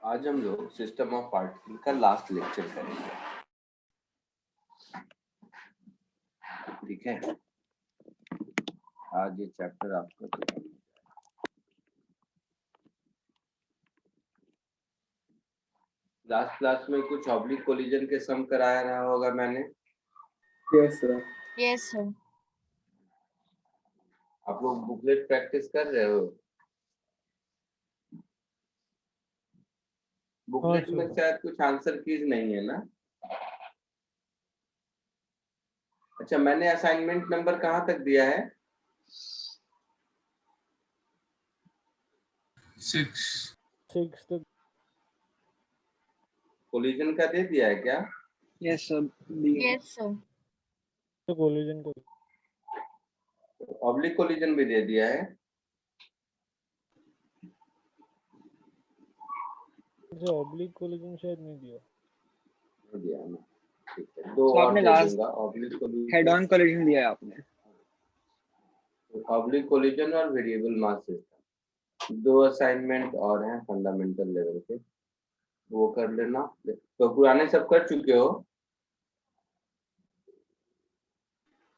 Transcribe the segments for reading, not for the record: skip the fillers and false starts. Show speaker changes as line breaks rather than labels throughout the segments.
आज हम लोग सिस्टम ऑफ पार्टिकल का लास्ट लेक्चर करेंगे। ठीक है, आज ये चैप्टर आपका खत्म। लास्ट क्लास में कुछ ऑब्लिक कोलिजन के सम कराया रहा होगा मैंने।
Yes sir.
Yes sir.
आप लोग बुकलेट प्रैक्टिस कर रहे हो? बुकलेट में शायद कुछ आंसर कीज नहीं है ना? अच्छा, मैंने असाइनमेंट नंबर कहाँ तक दिया है?
6 तक।
कोलिजन का दे दिया है क्या?
Yes sir.
Yes sir.
तो कोलिजन को
ऑब्लिक कोलिजन भी दे दिया है।
जो ऑब्लिक कोलिजन शायद नहीं दिया।
दे दिया है ना? ठीक है, दो
तो
और
आपने
दे
लास्ट
दूंगा। Oblique collision,
head on collision दिया है आपने।
ऑब्लिक कोलिजन और वेरिएबल मास सिस्टम, दो असाइनमेंट और हैं फंडामेंटल लेवल के, वो कर लेना। तो पुराने सब कर चुके हो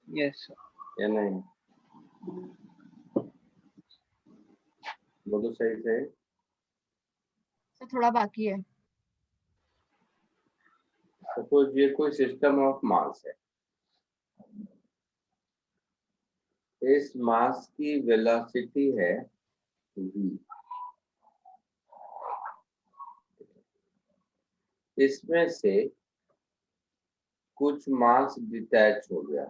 यस
या नहीं? बोलो सही से।
सर थोड़ा बाकी है।
सपोज ये कोई सिस्टम ऑफ मास है, इस मास की वेलोसिटी है v, इसमें से कुछ मास डिटैच हो गया,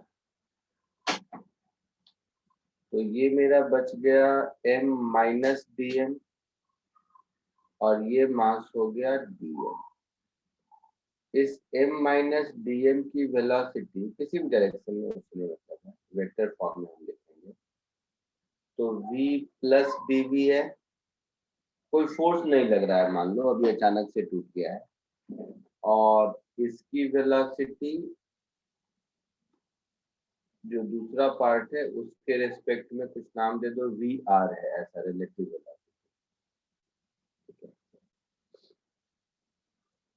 तो ये मेरा बच गया m माइनस डी एम, और ये मास हो गया dm। इस m माइनस dm की वेलोसिटी किसी भी डायरेक्शन में, उसमें मतलब है वेक्टर फॉर्म में हम लिखेंगे, तो v प्लस dv है। कोई फोर्स नहीं लग रहा है, मान लो अभी अचानक से टूट गया है, और इसकी वेलोसिटी जो दूसरा पार्ट है उसके रेस्पेक्ट में कुछ नाम दे दो, वी आर है ऐसा रिलेटिव वेलोसिटी।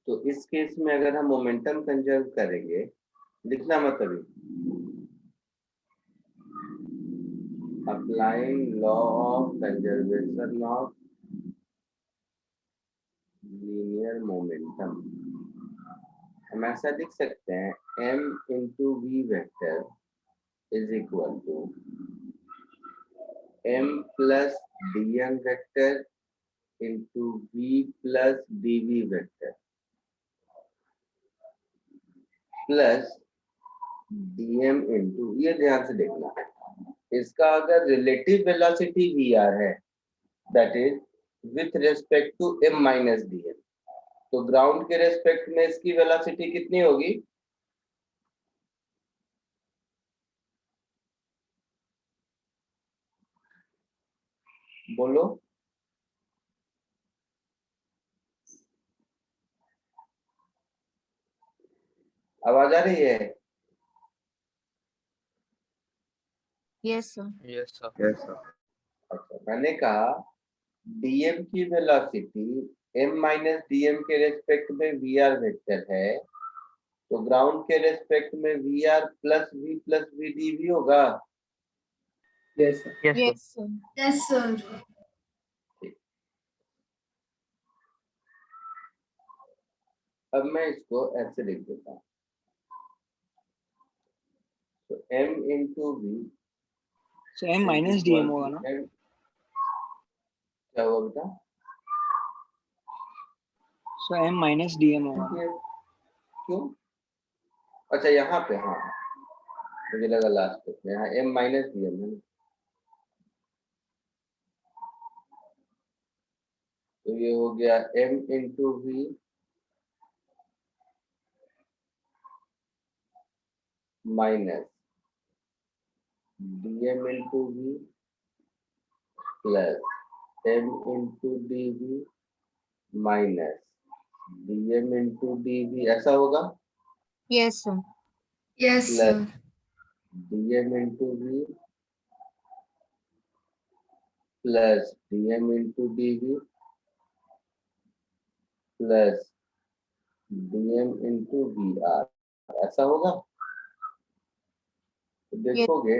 तो इस केस में अगर हम मोमेंटम कंजर्व करेंगे, लिखना मत अभी, applying law of conservation of linear momentum, हम ऐसा लिख सकते हैं m into V vector is equal to m plus D M vector into v plus D V vector plus dm into, ये ध्यान से देखना, इसका अगर रिलेटिव वेलोसिटी vr है, that is with respect to m minus dm, तो ground के respect में इसकी वेलोसिटी कितनी होगी? बोलो। आवाज आ रही है?
Yes sir.
Yes sir.
अच्छा, मैंने कहा dm की वेलोसिटी m माइनस dm के रेस्पेक्ट में vr वेक्टर है, तो ग्राउंड के रेस्पेक्ट में vr प्लस v dv होगा।
Yes sir.
Yes sir.
Yes sir.
अब मैं इसको ऐसे लिख देता हूँ, तो m into V,
so M minus D M होगा ना?
क्या हुआ बेटा?
So M minus D M होगा ना?
क्यों? अच्छा यहाँ पे, हाँ मुझे लगा लास्ट में, यहाँ m माइनस डी एम है, तो ये हो गया m into V minus dm into V plus m into D V minus dm into D V, ऐसा होगा?
Yes sir.
Yes sir.
dm into V plus dm into D V plus dm into V R, ऐसा होगा। तो देखोगे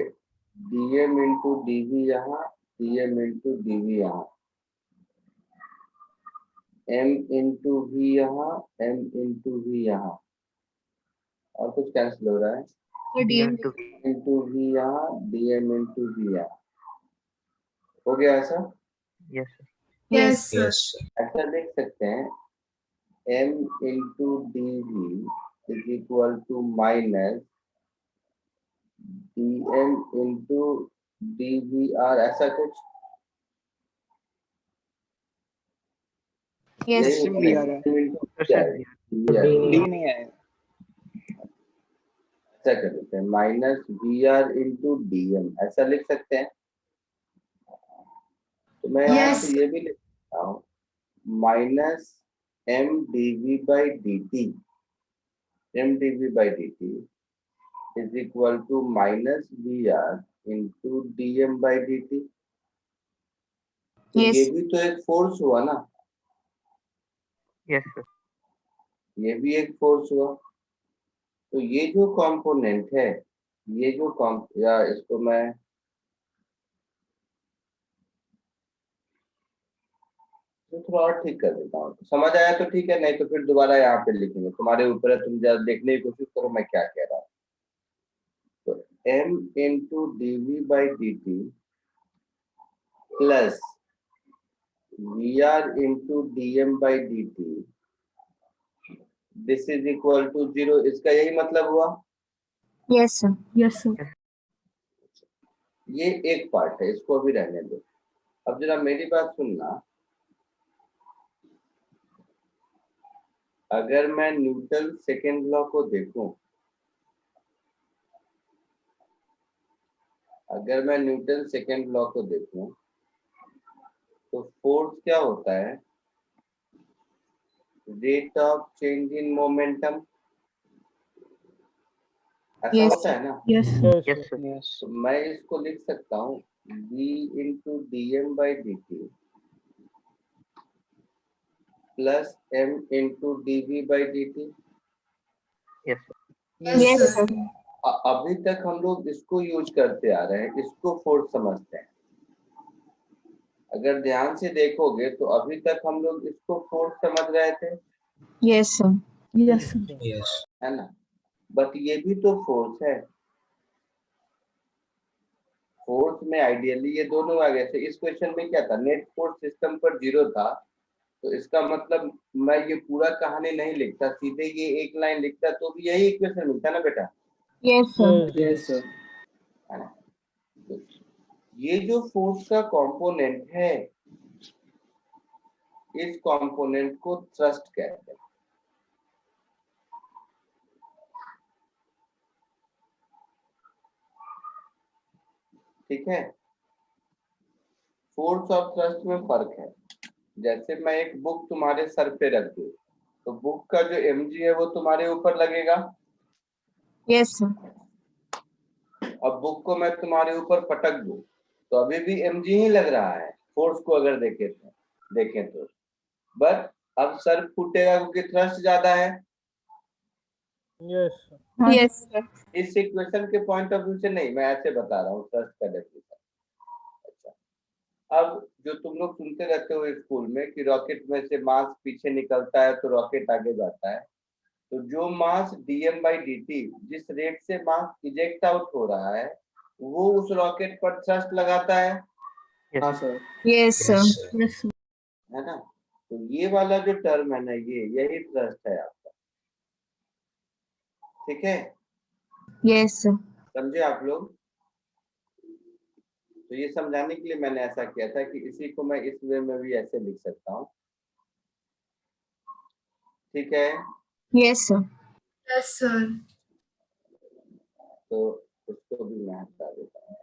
dm into dv यहाँ, dm into dv यहाँ, m into v यहाँ, m into v यहाँ, और कुछ कैंसिल हो रहा है,
तो डीएम
इंटू v यहाँ, dm इंटू v यहाँ। हो गया ऐसा?
Yes, sir.
ऐसा देख सकते हैं m into dv is equal to minus dm into dvr, ऐसा कुछ
यस
यही
सिर्फ
होता
वी
है,
आ रहा है,
dm
डी नहीं आएगा।
ऐसा कर लेते हैं, minus we R into DM, ऐसा लिख सकते हैं। तो मैं यहाँ
Yes.
से ये भी लिख सकता हूँ, minus M D V by D T, M D V by D T is equal to minus we R into D M by D T. तो
Yes.
ये भी तो एक फोर्स हुआ ना,
यस सर।
ये भी एक फोर्स हुआ। तो ये जो कंपोनेंट है, ये जो या इसको मैं तो थोड़ा और ठीक कर देता हूँ, समझ आया तो ठीक है, नहीं तो फिर दोबारा यहाँ पे लिखेंगे, तुम्हारे ऊपर है, तुम जरा देखने की कोशिश करो मैं क्या कह रहा हूँ। तो m into D V by D T plus V R into D M by D T, this is equal to 0, इसका यही मतलब हुआ।
Yes sir.
Yes, sir.
ये एक पार्ट है, इसको भी रहने दो। अब जरा मेरी बात सुनना, अगर मैं न्यूटन सेकेंड लॉ को देखूं, अगर मैं न्यूटन सेकेंड लॉ को देखूं तो फोर्स क्या होता है, rate of change in momentum, ऐसा
Yes.
होता है ना।
Yes, sir.
Yes sir.
Yes
तो मैं इसको लिख सकता हूँ v into D M by D T plus m into D V by D T.
Yes
Yes,
Yes,
sir.
sir.
अभी तक हम लोग इसको यूज करते आ रहे हैं, इसको फोर्स समझते हैं। अगर ध्यान से देखोगे तो अभी तक हम लोग इसको फोर्स समझ रहे थे,
Yes, sir.
Yes, sir.
है ना, बट ये भी तो फोर्स है। फोर्स में आइडियली ये दोनों आ गए थे। इस क्वेश्चन में क्या था, नेट फोर्स सिस्टम पर 0 था, तो इसका मतलब मैं ये पूरा कहानी नहीं लिखता, सीधे ये एक लाइन लिखता तो भी यही इक्वेशन मिलता ना बेटा,
Yes, sir.
Yes sir.
है ना। तो ये जो फोर्स का कंपोनेंट है, इस कंपोनेंट को थ्रस्ट कहते हैं। ठीक है, फोर्स और थ्रस्ट में फर्क है। जैसे मैं एक बुक तुम्हारे सर पे रख दूं, तो बुक का जो mg है वो तुम्हारे ऊपर लगेगा।
Yes, sir.
अब बुक को मैं तुम्हारे ऊपर पटक दूं तो अभी भी mg ही लग रहा है, फोर्स को अगर देखें तो। बट अब सर फूटेगा क्योंकि थ्रस्ट ज्यादा है।
Yes sir.
Yes, sir.
इस इक्वेशन के पॉइंट ऑफ व्यू से नहीं, मैं ऐसे बता रहा हूँ थ्रस्ट का डेफिनेशन। अच्छा, अब जो तुम लोग सुनते रहते हो स्कूल में कि रॉकेट में से मास पीछे निकलता है तो रॉकेट आगे जाता है, तो जो मास dm बाई dt, जिस रेट से मास इजेक्ट आउट हो रहा है, वो उस रॉकेट पर थ्रस्ट लगाता है
हाँ sir.
Yes, sir.
Yes, sir.
है ना। तो ये वाला जो टर्म है ना, ये यही थ्रस्ट है आपका। ठीक है,
Yes, sir.
समझे आप लोग। तो ये समझाने के लिए मैंने ऐसा किया था कि इसी को मैं इस वे में भी ऐसे लिख सकता हूँ। ठीक है,
Yes, sir.
Yes, sir.
तो इसको भी मैं हटा देता हूँ।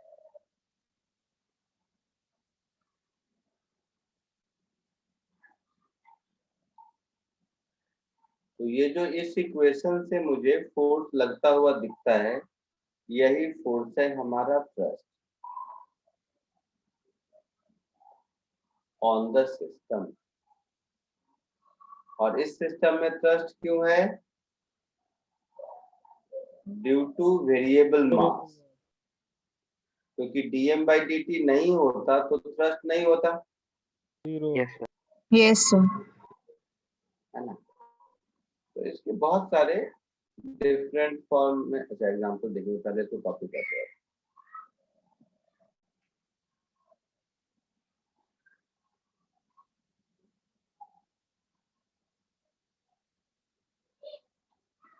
तो ये जो इस इक्वेशन से मुझे फोर्स लगता हुआ दिखता है, यही फोर्स है हमारा थ्रस्ट ऑन द सिस्टम। और इस सिस्टम में थ्रस्ट क्यों है? ड्यू टू वेरिएबल मास, क्योंकि dm/dt नहीं होता तो थ्रस्ट नहीं होता,
Zero. Yes, sir.
Yes, sir.
है ना। तो इसके बहुत सारे डिफरेंट फॉर्म में, अच्छा एग्जांपल देखिए, पहले इसको कॉपी करते हैं।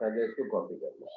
पहले इसको कॉपी कर लो।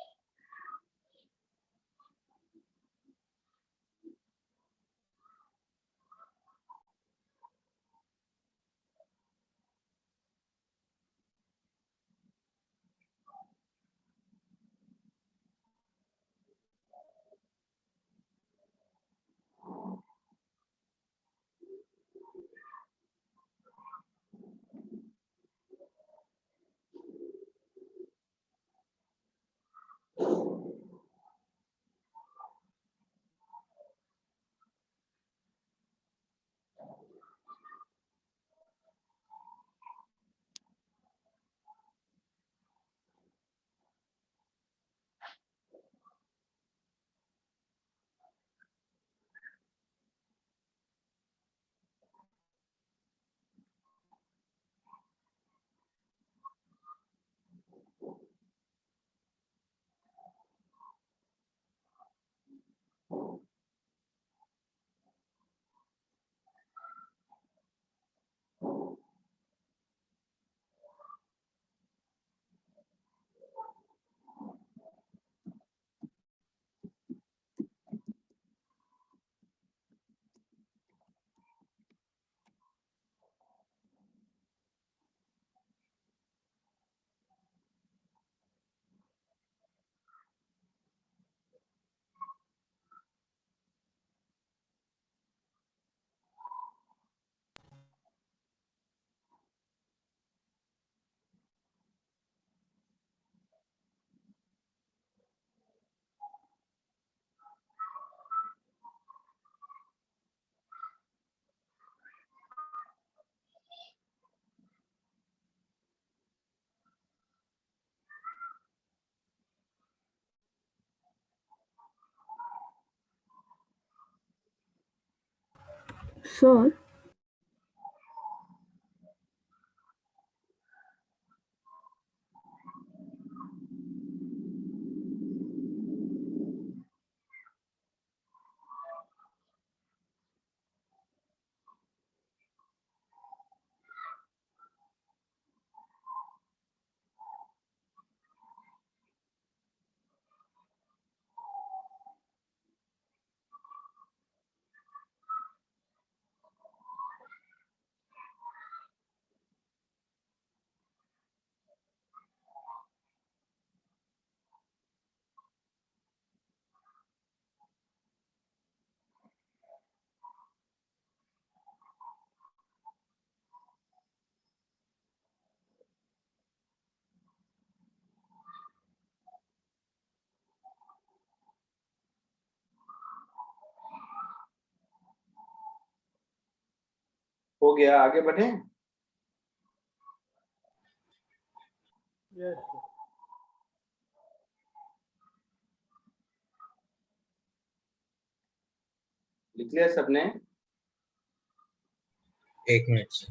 Sir.
हो गया, आगे बढ़े।
Yes, sir.
लिख लिया सबने?
एक minute.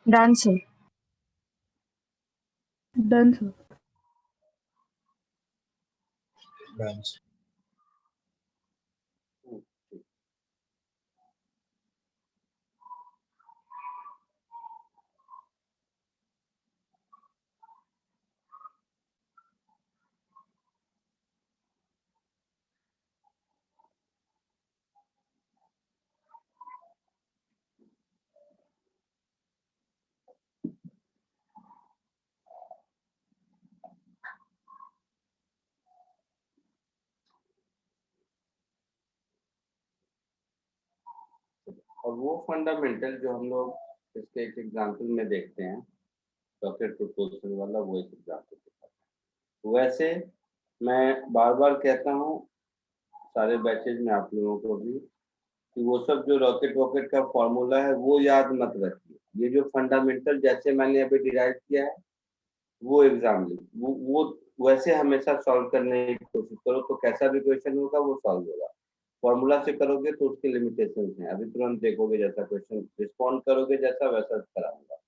Done, sir.
Done, sir.
Done.
और वो फंडामेंटल जो हम लोग इसके एक एग्जाम्पल में देखते हैं, रॉकेट प्रोपोल्शन वाला, वो एक एग्जाम्पल दिखाते हैं। वैसे मैं बार बार कहता हूँ सारे बैचेज में आप लोगों को भी कि वो सब जो रॉकेट वॉकेट का फॉर्मूला है वो याद मत रखिए। ये जो फंडामेंटल जैसे मैंने अभी डिराइव किया है वो एग्जाम वो वैसे हमेशा सॉल्व करने की कोशिश करो, तो कैसा भी क्वेश्चन होगा वो सॉल्व होगा। फॉर्मूला से करोगे तो उसके लिमिटेशंस हैं, अभी तुरंत देखोगे जैसा क्वेश्चन रिस्पॉन्ड करोगे जैसा वैसा कराऊंगा।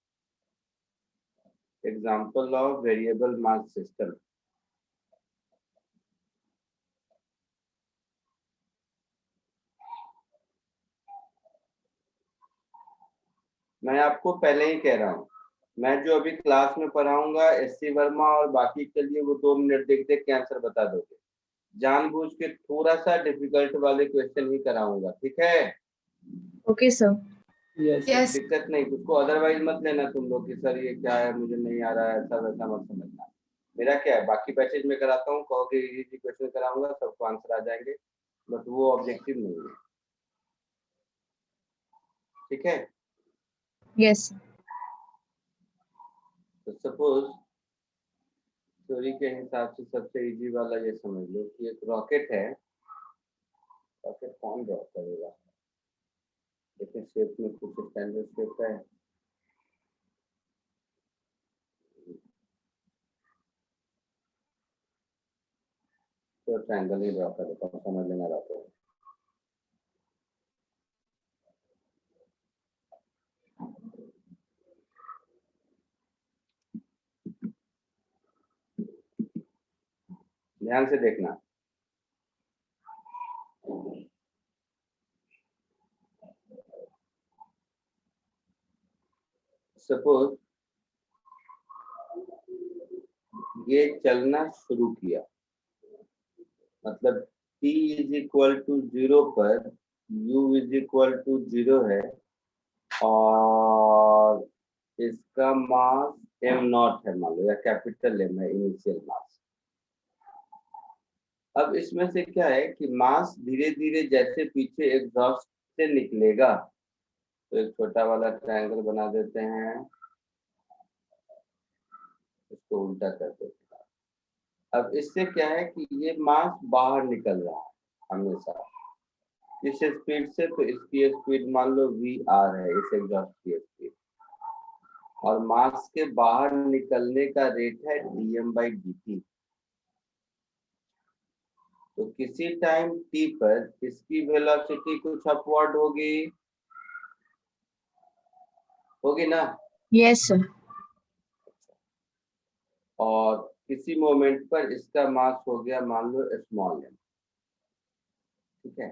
Example of variable mass system. मैं आपको पहले ही कह रहा हूँ, मैं जो अभी क्लास में पढ़ाऊंगा एससी वर्मा और बाकी के लिए वो 2 मिनट देख देख के आंसर बता दोगे। जानबूझ के थोड़ा सा डिफिकल्ट वाले क्वेश्चन ही कराऊंगा, ठीक है?
Okay, sir.
Yes.
दिक्कत नहीं, उसको अदरवाइज मत लेना तुम लोग कि सर ये क्या है, मुझे नहीं आ रहा है, ऐसा वैसा मत समझना। मेरा क्या है, बाकी बैचेज में कराता हूँ, कहोगे इजी क्वेश्चन कराऊंगा, सबको आंसर आ जाएंगे, बट वो ऑब्जेक्टिव नहीं है, ठीक है?
Yes, sir.
तो सपोज थ्योरी के हिसाब से सबसे इजी वाला ये समझ लो कि एक रॉकेट है। रॉकेट कौन ड्रॉ करेगा? देखिए शेप में कुछ स्टैंडर्ड शेप है, तो ट्रायंगल ही ड्रॉ कर देता हूँ, समझ लेना रॉकेट। ध्यान से देखना। सपोज ये चलना शुरू किया, मतलब t इज इक्वल टू 0 पर u इज इक्वल टू 0 है और इसका मास m0 है मान लो, या कैपिटल M है इनिशियल मास। अब इसमें से क्या है कि मास धीरे धीरे जैसे पीछे एग्जॉस्ट से निकलेगा, तो एक छोटा वाला ट्रायंगल बना देते हैं, इसको उल्टा कर देते हैं। अब इससे क्या है कि ये मास बाहर निकल रहा है हमेशा इस स्पीड से, तो इसकी स्पीड मान लो VR है, इस एग्जॉस्ट की स्पीड, और मास के बाहर निकलने का रेट है dm/dt। तो किसी टाइम t पर इसकी वेलोसिटी कुछ अपवर्ड होगी ना,
Yes, sir.
और किसी मोमेंट पर इसका मास हो गया मान लो स्मॉल m, ठीक है?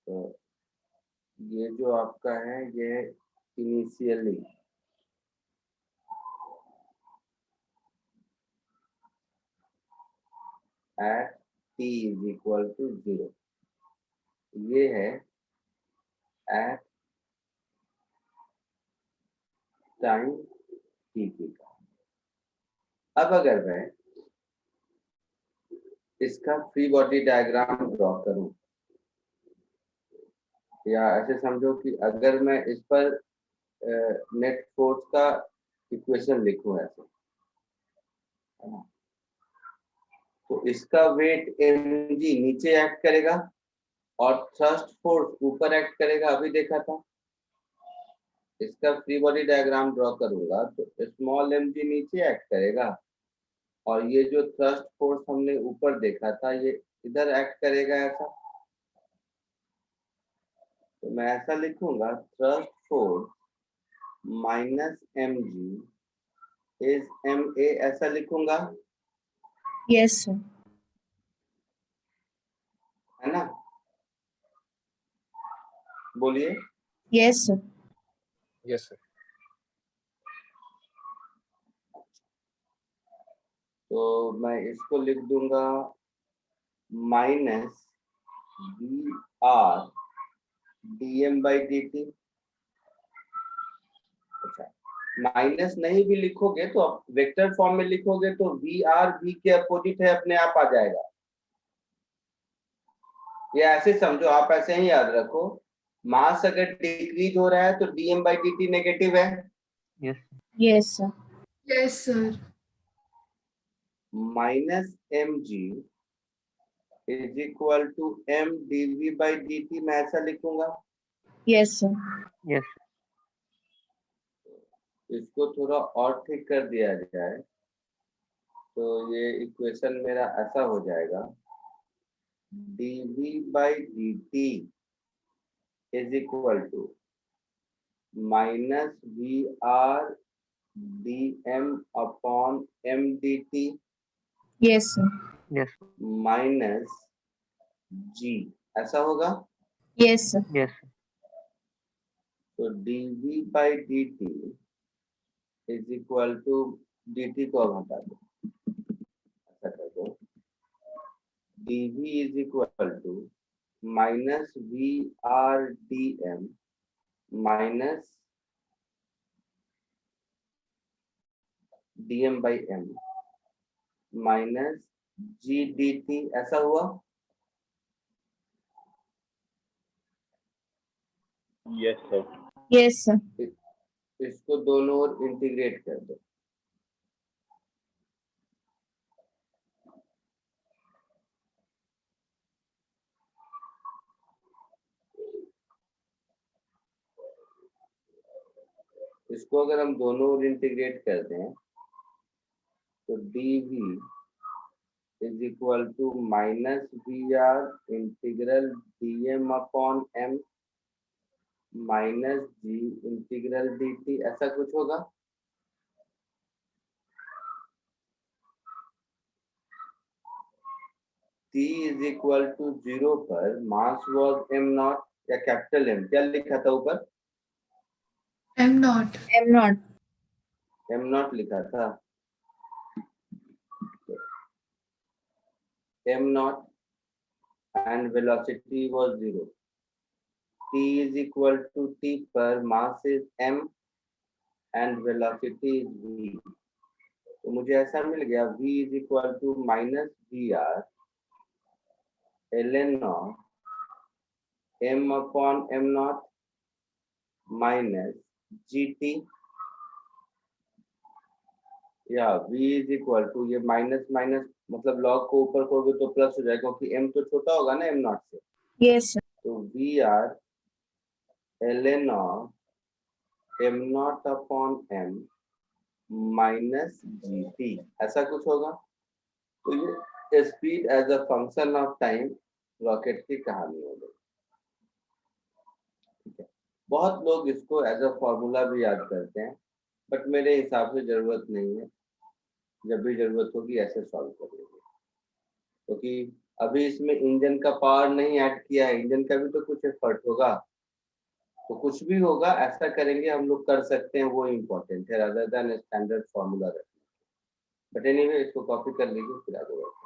तो ये जो आपका है ये initially at t is equal to 0, ये है एट टाइम t का। अब अगर मैं इसका फ्री बॉडी डायग्राम ड्रॉ करूं, या ऐसे समझो कि अगर मैं इस पर नेट फोर्स का इक्वेशन लिखूं ऐसे, है ना? तो इसका वेट mg नीचे एक्ट करेगा और थ्रस्ट फोर्स ऊपर एक्ट करेगा, अभी देखा था। इसका फ्री बॉडी डायग्राम ड्रॉ करूंगा तो स्मॉल mg नीचे एक्ट करेगा और ये जो थ्रस्ट फोर्स हमने ऊपर देखा था ये इधर एक्ट करेगा ऐसा। तो मैं ऐसा लिखूंगा, thrust force minus mg is ma, ऐसा लिखूंगा,
Yes, sir.
है ना? बोलिए।
Yes, sir.
Yes, sir.
तो मैं इसको लिख दूंगा माइनस VR dm/dt। अच्छा, माइनस नहीं भी लिखोगे तो वेक्टर फॉर्म में लिखोगे तो VR V के अपोजिट है, अपने आप आ जाएगा। ये ऐसे समझो, आप ऐसे ही याद रखो, मास अगर डिक्रीज हो रहा है तो dm by dt नेगेटिव है,
Yes.
Yes, sir.
Yes, sir.
Minus mg is equal to m dv by dt, मैं ऐसा लिखूंगा।
Yes, sir.
Yes.
इसको थोड़ा और ठीक कर दिया जाए तो ये इक्वेशन मेरा ऐसा हो जाएगा, dv by dt is equal to minus we R D M upon M D T
Yes, sir.
Yes.
Minus G, ऐसा होगा।
Yes, sir.
Yes.
तो dv by dt is equal to, dt को अब हटा दो, ऐसा कर दो, dv is equal to minus we R D M minus dm by m minus G D T, ऐसा हुआ।
Yes, sir.
Yes, sir.
इसको दोनों ओर इंटीग्रेट कर दो, इसको अगर हम दोनों ओर इंटीग्रेट कर दें तो dv is equal to minus we r integral dm upon m minus g integral dt, ऐसा कुछ होगा। t इज इक्वल टू 0 पर मास वॉज m नॉट, या कैपिटल M, क्या लिखा था ऊपर,
M naught.
M not.
m not लिखा था, m not and velocity was 0, t is equal to t पर mass is m and velocity is v, तो मुझे ऐसा मिल गया v is equal to minus vr ln of m upon m naught minus gt, या v is equal to, ये minus minus मतलब log को ऊपर करोगे तो प्लस हो जाएगा क्योंकि m तो छोटा होगा ना m नॉट से,
Yes, sir.
तो vr ln of m not upon m minus gt, ऐसा कुछ होगा। तो ये speed as a function of time rocket की कहानी हो गई। ठीक है, बहुत लोग इसको एज अ फॉर्मूला भी याद करते हैं, बट मेरे हिसाब से जरूरत नहीं है, जब भी जरूरत होगी ऐसे सॉल्व कर लेंगे, क्योंकि अभी इसमें इंजन का पावर नहीं ऐड किया है, इंजन का भी तो कुछ एफर्ट होगा, तो कुछ भी होगा ऐसा करेंगे हम लोग, कर सकते हैं, वो इम्पोर्टेंट है अदर देन स्टैंडर्ड फॉर्मूला रखना। बट एनीवे इसको कॉपी कर लीजिए, फिर आगे बढ़ते हैं।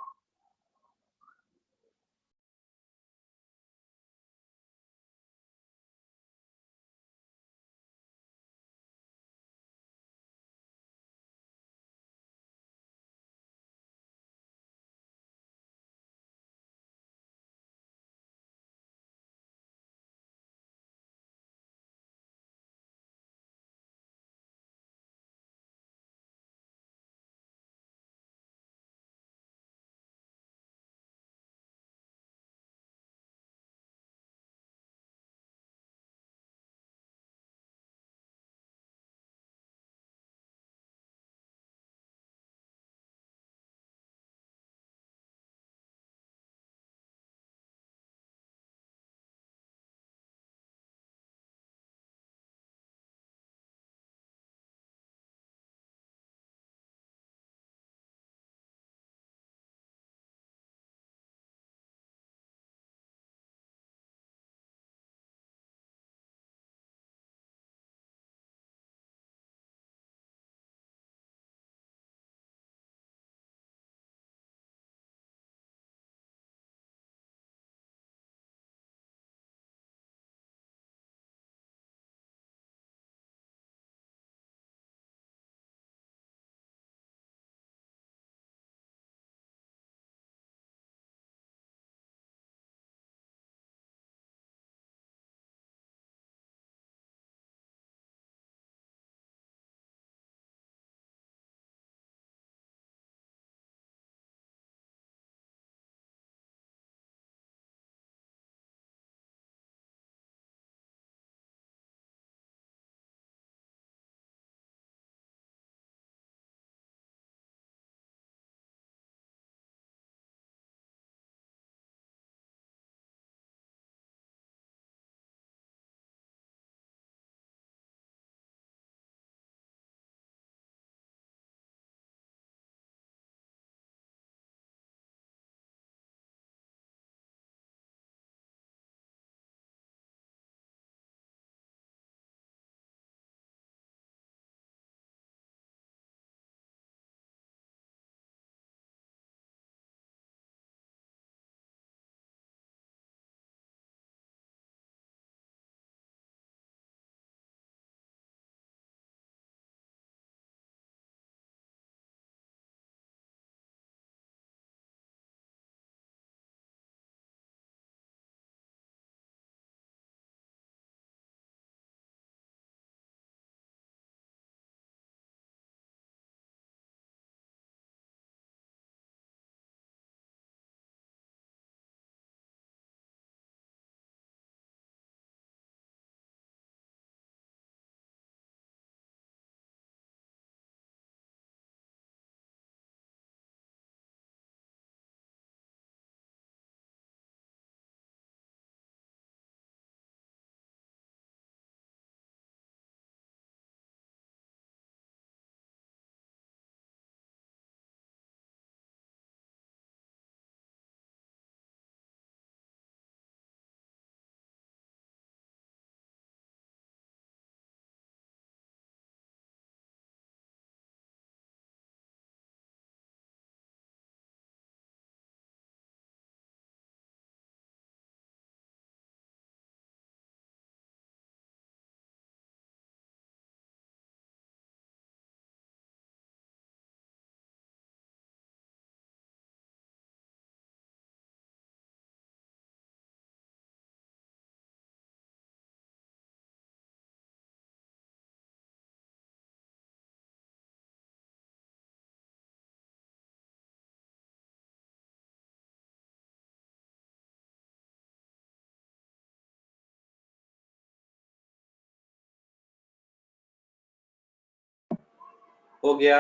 हो गया?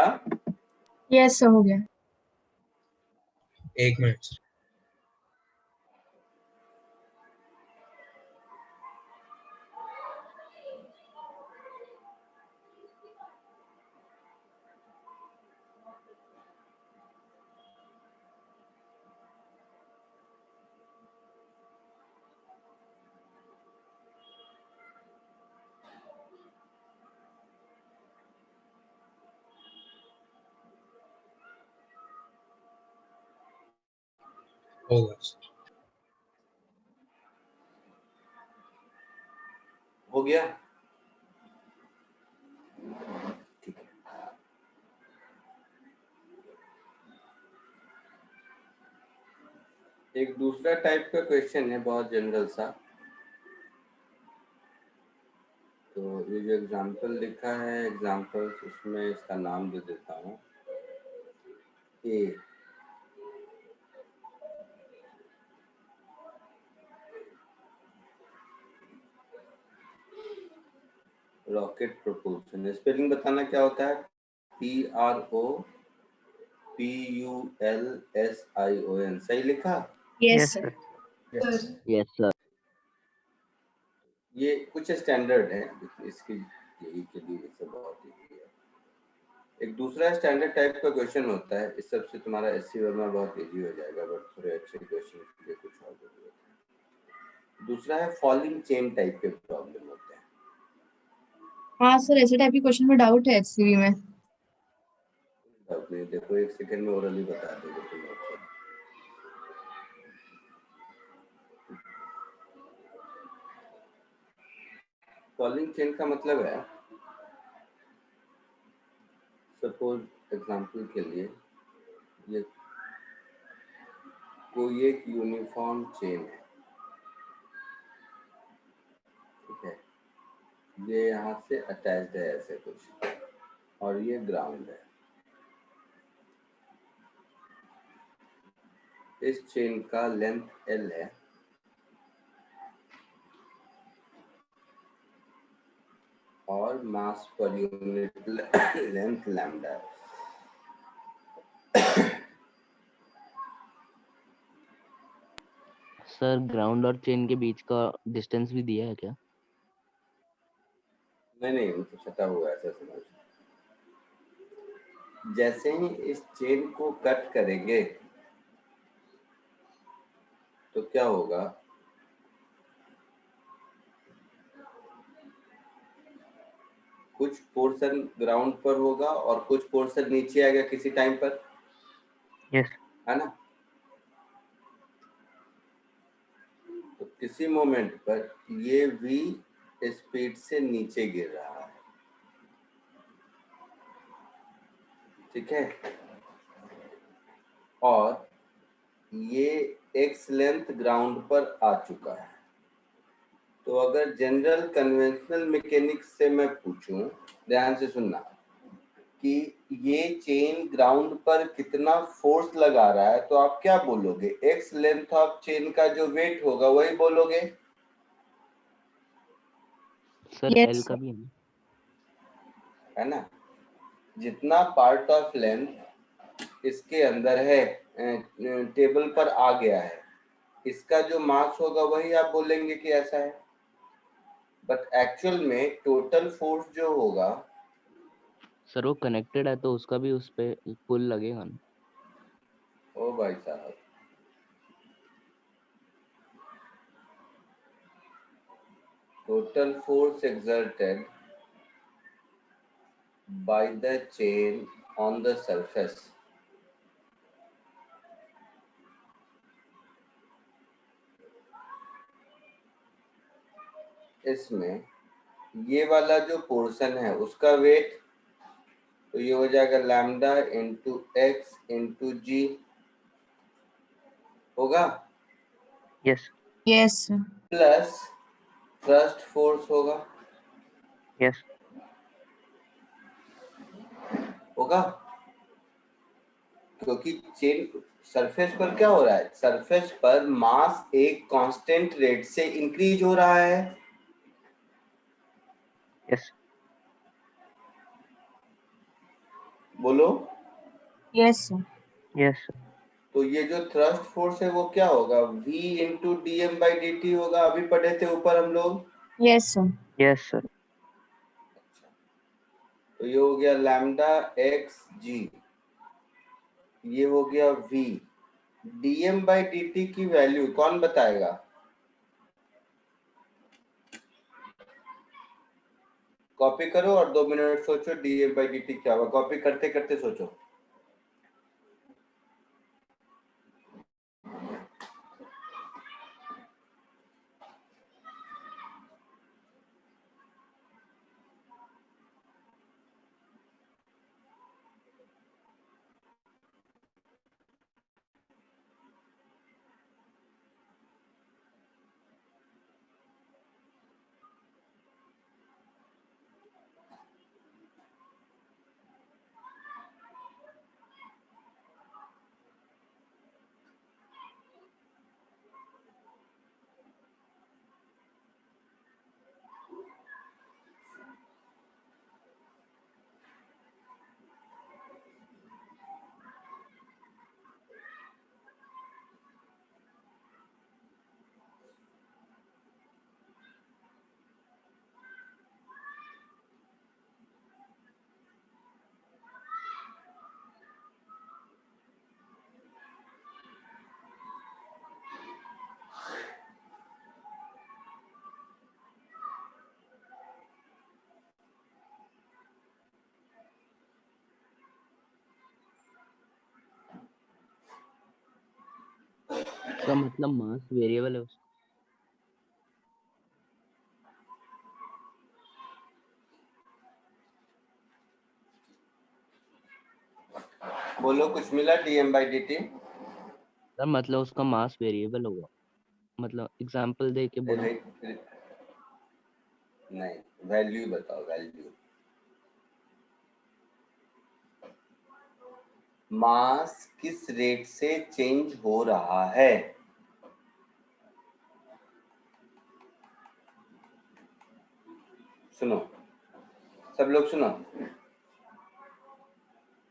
यस सर हो गया.
1 मिनट sir. होगा sir.
हो गया? ठीक है. एक दूसरा टाइप का क्वेश्चन है, बहुत जनरल सा. तो ये जो एग्जाम्पल लिखा है, एग्जाम्पल उसमें इसका नाम दे देता हूँ ए. Rocket propulsion. स्पेलिंग बताना क्या होता है? PROPULSION. सही लिखा?
Yes sir.
Yes.
Sir.
Yes, sir.
ये कुछ स्टैंडर्ड है इसकी, यही के लिए ये सब बहुत इजी है. एक दूसरा स्टैंडर्ड टाइप का क्वेश्चन होता है, इस सबसे तुम्हारा एससी वर्मा बहुत इजी हो जाएगा, बट थोड़े अच्छे क्वेश्चन के लिए कुछ और जरूरत है. दूसरा है फॉलिंग चेन टाइप के प्रॉब्लम होते हैं.
हाँ सर ऐसे टाइप के क्वेश्चन में डाउट है HCV में.
अब नहीं, देखो 1 सेकंड में ओरली बता दोगे तुम लोग को. फॉलिंग चेन का मतलब है, सपोज एग्जांपल के लिए ये कोई एक यूनिफॉर्म चेन है, ठीक है. ये यहाँ से अटैच्ड है ऐसे कुछ, और ये ग्राउंड है. इस चेन का लेंथ L है और मास पर यूनिट लेंथ लैम्डा है.
सर ग्राउंड और चेन के बीच का डिस्टेंस भी दिया है क्या?
नहीं वो तो छटा हुआ है, ऐसा समझ. जैसे ही इस चेन को कट करेंगे तो क्या होगा, कुछ पोर्शन ग्राउंड पर होगा और कुछ पोर्शन नीचे आएगा किसी टाइम पर,
यस.
है ना. तो किसी मोमेंट पर ये v स्पीड से नीचे गिर रहा है, ठीक है. और ये x लेंथ ग्राउंड पर आ चुका है. तो अगर जनरल कन्वेंशनल मैकेनिक्स से मैं पूछूं, ध्यान से सुनना, कि ये चेन ग्राउंड पर कितना फोर्स लगा रहा है, तो आप क्या बोलोगे? x लेंथ ऑफ चेन का जो वेट होगा वही बोलोगे,
सर
Yes,
एल
sir.
का भी है ना?
है ना. जितना पार्ट ऑफ लेंथ इसके अंदर है, टेबल पर आ गया है, इसका जो मास होगा वही आप बोलेंगे कि ऐसा है. बट एक्चुअल में टोटल फोर्स जो होगा,
सर वो कनेक्टेड है तो उसका भी उस पे पुल लगेगा ना?
ओ भाई साहब, total force exerted by the chain on the surface इसमें ये वाला जो पोर्शन है उसका वेट, तो ये हो जाएगा लैम्डा इंटू एक्स इंटू जी, होगा.
Yes.
Yes, sir.
Plus thrust force होगा,
यस.
होगा. क्योंकि चेन सरफेस पर क्या हो रहा है, सरफेस पर मास एक कांस्टेंट रेट से इंक्रीज हो रहा है.
यस.
बोलो।
Yes, sir.
Yes, sir.
तो ये जो थ्रस्ट फोर्स है वो क्या होगा? V इंटू dm/dt होगा, अभी पढ़े थे ऊपर हम लोग।
Yes, sir.
Yes, sir.
तो ये हो गया लैम्डा एक्स जी, ये हो गया V। dm/dt की वैल्यू कौन बताएगा? कॉपी करो और 2 मिनट सोचो dm/dt क्या होगा। कॉपी करते करते सोचो।
इसका मतलब मास वेरिएबल है उसका।
बोलो, कुछ मिला dm/dt?
सर मतलब उसका मास वेरिएबल होगा, मतलब एग्जांपल दे के बोलो।
नहीं, वैल्यू बताओ, वैल्यू। मास किस रेट से चेंज हो रहा है? सुनो, सब लोग सुनो,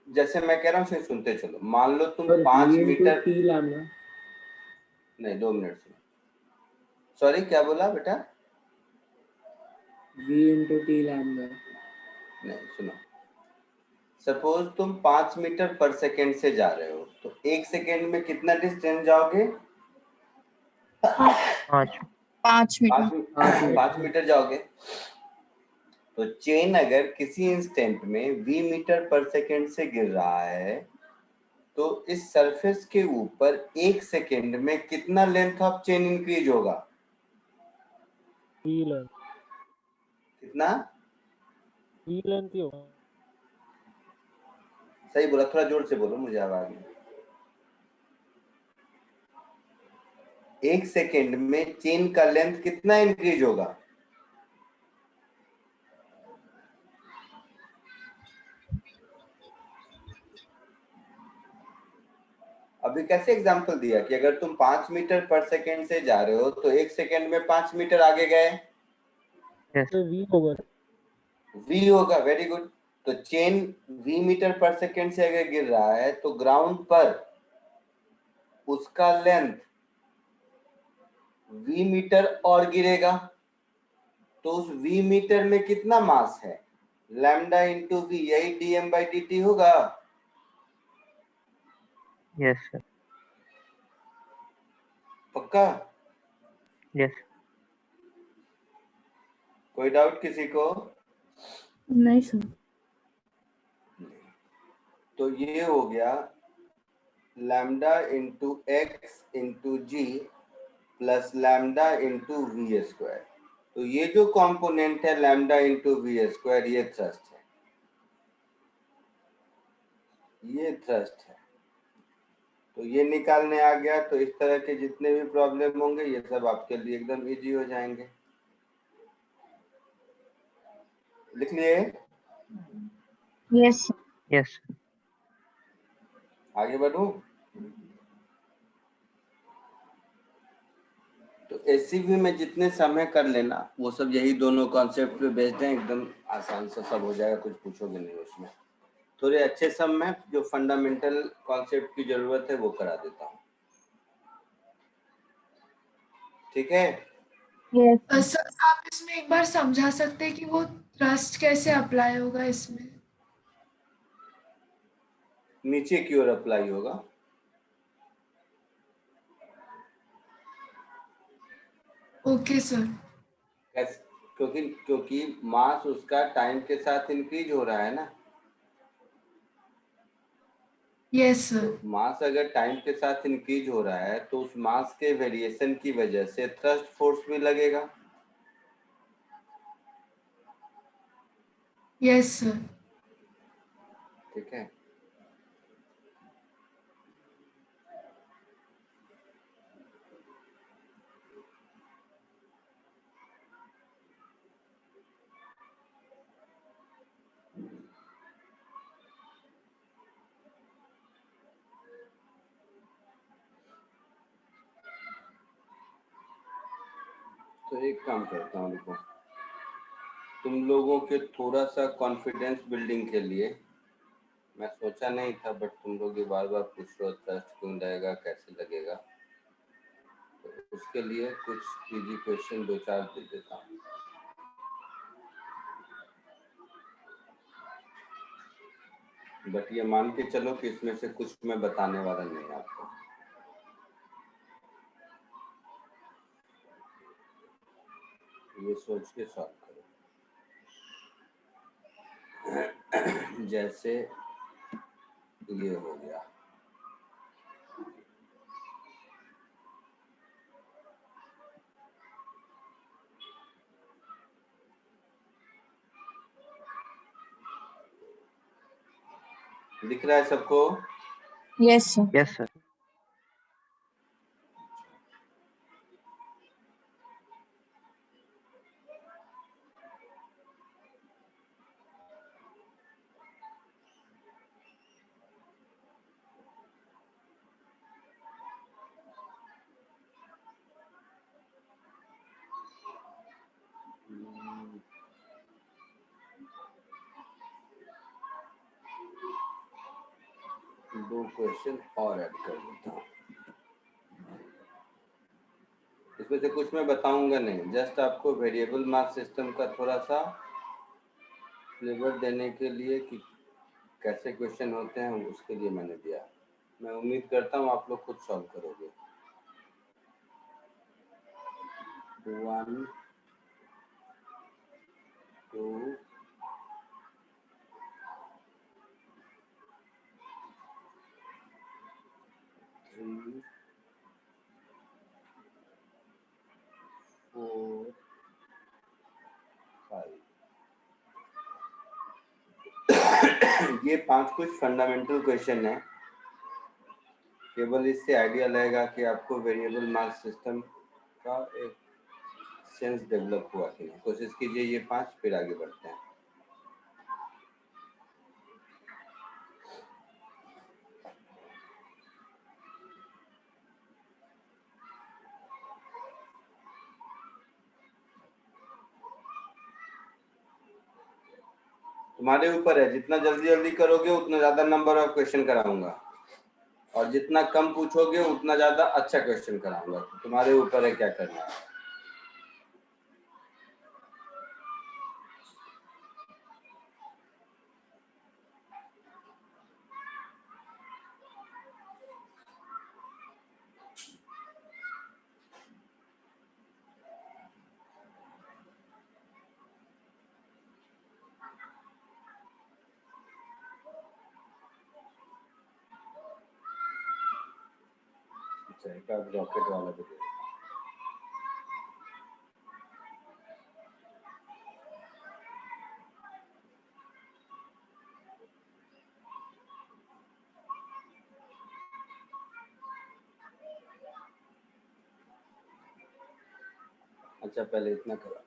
जैसे मैं कह रहा हूँ फिर सुनते चलो। मान लो तुम 5 मीटर, नहीं 2 मिनट सुनो। सॉरी, क्या बोला बेटा?
v into t lambda।
नहीं, सुनो। सपोज तुम 5 मीटर पर सेकेंड से जा रहे हो, तो 1 सेकेंड में कितना डिस्टेंस जाओगे?
5
5 मीटर।
5 मीटर जाओगे। तो चेन अगर किसी इंस्टेंट में v मीटर पर सेकेंड से गिर रहा है, तो इस सरफेस के ऊपर 1 सेकेंड में कितना लेंथ ऑफ चेन इंक्रीज होगा? कितना?
ही होगा।
सही बोला, थोड़ा जोर से बोलो, मुझे आवाज नहीं। 1 सेकेंड में चेन का लेंथ कितना इंक्रीज होगा? अभी कैसे एग्जांपल दिया कि अगर तुम 5 मीटर पर सेकेंड से जा रहे हो तो 1 सेकेंड में 5 मीटर आगे गए।
Yes.
तो v होगा।
v होगा, वेरी गुड। तो चेन v मीटर पर सेकेंड से अगर गिर रहा है तो ग्राउंड पर उसका लेंथ v मीटर और गिरेगा। तो उस v मीटर में कितना मास है? लैम्डा इंटू v, यही dm/dt होगा।
Yes, sir.
पक्का?
Yes.
कोई डाउट किसी को?
नहीं सर।
तो ये हो गया lambda into x into g plus lambda into we square. तो ये जो कंपोनेंट है लैम्डा इंटू वी स्क्वायर, ये थ्रस्ट है, ये थ्रस्ट है। तो ये निकालने आ गया। तो इस तरह के जितने भी प्रॉब्लम होंगे ये सब आपके लिए एकदम इजी हो जाएंगे। लिख लिए?
Yes, sir.
Yes.
आगे बढ़ूं? तो एसीवी में जितने समय कर लेना वो सब यही दोनों कॉन्सेप्ट पे बेस्ड हैं। एकदम आसान से सब हो जाएगा, कुछ पूछोगे नहीं उसमें। थोड़े अच्छे सम में जो फंडामेंटल कॉन्सेप्ट की जरूरत है वो करा देता हूँ, ठीक है।
Yes.
सर आप इसमें एक बार समझा सकते हैं कि वो ट्रस्ट कैसे अप्लाई होगा इसमें?
नीचे की ओर अप्लाई होगा।
Okay sir.
क्योंकि मास उसका टाइम के साथ इंक्रीज हो रहा है ना।
Yes sir.
तो मास अगर टाइम के साथ इंक्रीज हो रहा है तो उस मास के वेरिएशन की वजह से थ्रस्ट फोर्स भी लगेगा।
Yes sir.
ठीक है। तो एक काम करता हूँ, देखो तुम लोगों के थोड़ा सा कॉन्फिडेंस बिल्डिंग के लिए, मैं सोचा नहीं था बट तुम लोग ये बार बार पूछ रहे हो ट्रस्ट क्यों लगेगा, कैसे लगेगा, तो उसके लिए कुछ इजी क्वेश्चन दो चार दे देता हूँ। बट ये मान के चलो कि इसमें से कुछ मैं बताने वाला नहीं आपको। ये सोच के सॉल्व करो। जैसे ये हो गया, दिख रहा है सबको?
Yes, sir.
Yes, sir.
दो क्वेश्चन और ऐड कर देता हूँ। इसमें से कुछ मैं बताऊंगा नहीं, जस्ट आपको वेरिएबल मास सिस्टम का थोड़ा सा फ्लेवर देने के लिए कि कैसे क्वेश्चन होते हैं उसके लिए मैंने दिया। मैं उम्मीद करता हूँ आप लोग खुद सॉल्व करोगे। 1 2 3 4 5 ये 5 कुछ फंडामेंटल क्वेश्चन है। केवल इससे आइडिया लगेगा कि आपको वेरिएबल मास सिस्टम का एक सेंस डेवलप हुआ कि नहीं। कोशिश कीजिए ये 5, फिर आगे बढ़ते हैं। तुम्हारे ऊपर है, जितना जल्दी जल्दी करोगे उतना ज्यादा नंबर ऑफ क्वेश्चन कराऊंगा, और जितना कम पूछोगे उतना ज्यादा अच्छा क्वेश्चन कराऊंगा। तो तुम्हारे ऊपर है क्या करना है। अच्छा, एक आध रॉकेट वाला भी दे दो। अच्छा, पहले इतना करो।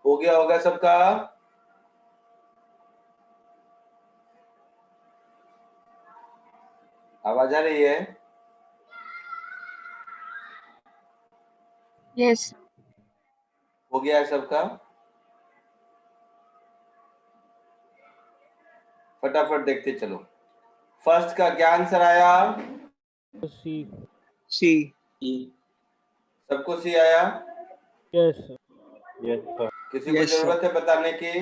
हो गया होगा सबका? आवाज आ रही है?
Yes.
हो गया है सबका? फटाफट देखते चलो। फर्स्ट का क्या आंसर आया?
C.
C.
सबको सी आया?
Yes, sir.
किसी को
Yes, sir.
जरूरत है बताने की?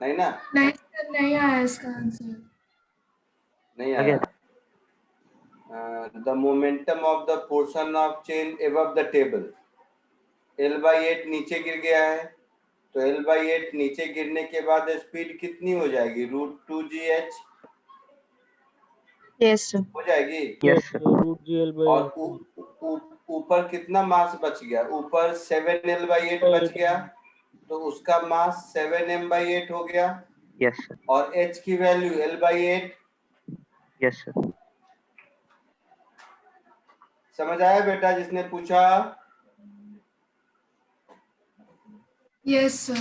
नहीं ना?
नहीं सर, नहीं आया इसका आंसर।
नहीं
आ गया।
आया। The momentum of the portion of chain above the table L/8 नीचे गिर गया है, तो L/8 नीचे गिरने के बाद स्पीड कितनी हो जाएगी? √2gh
Yes, sir.
हो जाएगी।
Yes, sir.
Root GL by
और ऊपर कितना मास बच गया? ऊपर 7L/8 बच गया, तो उसका मास 7m/8 हो गया।
Yes, sir.
और h की वैल्यू L/8
Yes, sir.
समझ आया बेटा जिसने पूछा?
Yes sir.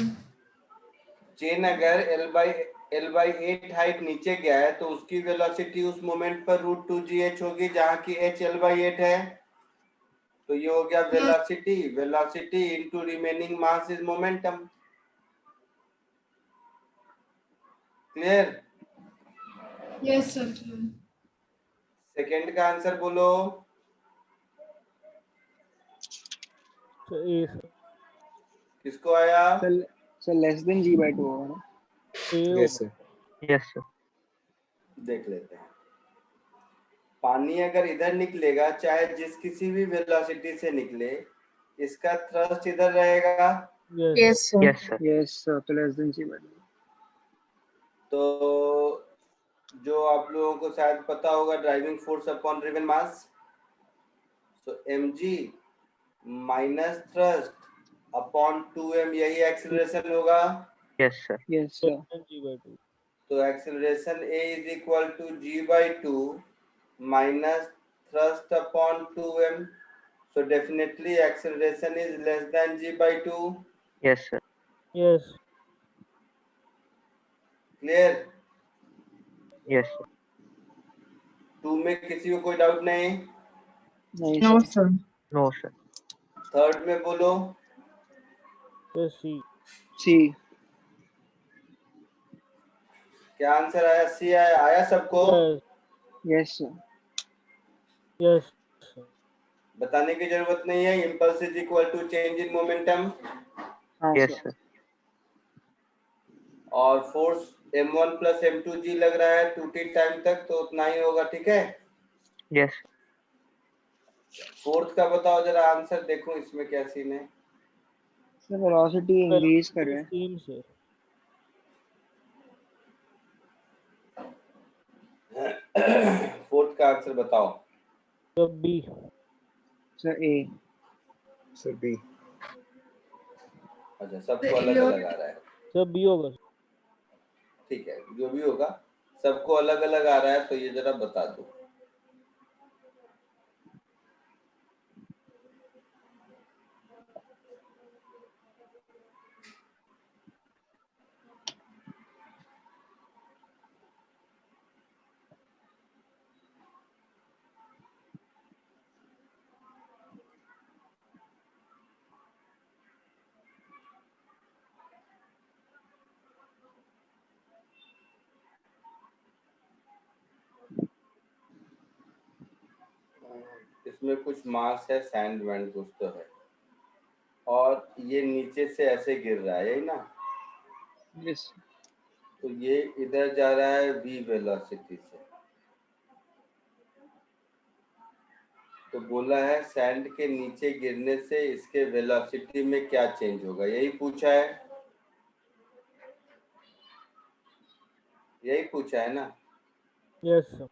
चेन अगर L/8 हाइट नीचे गया है तो उसकी वेलोसिटी उस मोमेंट पर √2gh होगी जहां की h L/8 है। तो ये हो गया velocity into remaining mass is momentum. Clear?
Yes sir.
Second का आंसर बोलो।
So A, sir.
किसको आया?
So less than G by 2 होगा ना?
A
Yes,
होगा।
sir.
Yes, sir.
देख लेते हैं। पानी अगर इधर निकलेगा, चाहे जिस किसी भी वेलोसिटी से निकले, इसका थ्रस्ट इधर रहेगा।
Yes,
Yes, sir.
Yes, sir.
Yes, sir. तो less than G by 2.
तो जो आप लोगों को शायद पता होगा, ड्राइविंग फोर्स अपॉन ड्रिवन मास, सो mg minus thrust upon 2m, यही एक्सेलरेशन होगा।
Yes, sir.
Yes, sir.
less than G by 2.
तो acceleration a is equal to g/2 minus thrust upon 2m, so definitely acceleration is less than g/2.
Yes, sir.
Yes,
Clear?
Yes, sir.
2 में किसी को कोई doubt नहीं?
नहीं
No,
sir.
sir.
No, sir.
Third में बोलो।
yes, C.
C.
क्या answer आया? सी आया सबको?
Yes,
Yes, sir.
yes, sir.
बताने की जरूरत नहीं है। Impulse is equal to change in momentum,
हाँ
Yes,
sir.
sir.
और फोर्स m1 प्लस m2g लग रहा है 2t टाइम तक, तो उतना ही होगा। ठीक है?
Yes.
फोर्थ का बताओ जरा आंसर, देखो इसमें क्या सीन है।
Sir velocity increase कर रहे हैं.
Same, sir.
फोर्थ का आंसर बताओ।
Sub B.
Sir A.
Sir, B.
अच्छा, सबको अलग अलग आ रहा है।
Sub B होगा।
ठीक है, जो भी होगा सबको अलग अलग आ रहा है, तो ये जरा बता दो। इसमें कुछ मास है, सैंड वैंड कुछ तो है, और ये नीचे से ऐसे गिर रहा है, यही ना?
Yes.
तो ये इधर जा रहा है v वेलोसिटी से। तो बोला है सैंड के नीचे गिरने से इसके वेलोसिटी में क्या चेंज होगा, यही पूछा है। यही पूछा है ना?
Yes, sir.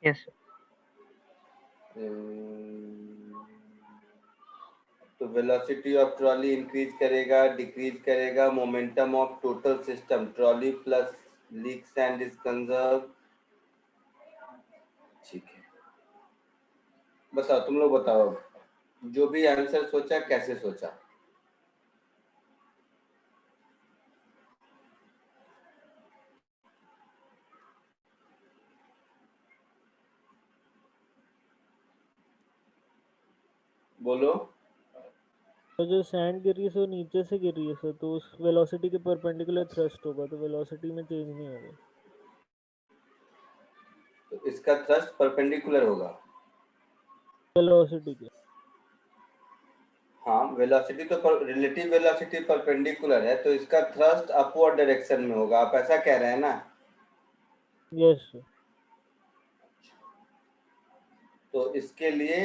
Yes, sir.
तो वेलोसिटी ऑफ ट्रॉली इंक्रीज करेगा, डिक्रीज करेगा, momentum of total system trolley plus leak sand is conserve. ठीक है, बताओ तुम लोग बताओ, जो भी आंसर सोचा कैसे सोचा? बोलो।
तो जो सैंड गिर रही है सो नीचे से गिर रही है सर, तो उस वेलोसिटी के परपेंडिकुलर थ्रस्ट होगा, तो वेलोसिटी में चेंज नहीं होगा।
तो इसका थ्रस्ट परपेंडिकुलर होगा।
वेलोसिटी के।
हाँ, वेलोसिटी तो रिलेटिव वेलोसिटी परपेंडिकुलर है, तो इसका थ्रस्ट अपवर्ड डायरेक्शन में होगा। आप ऐसा कह रहे हैं ना?
Yes sir.
तो इसके लिए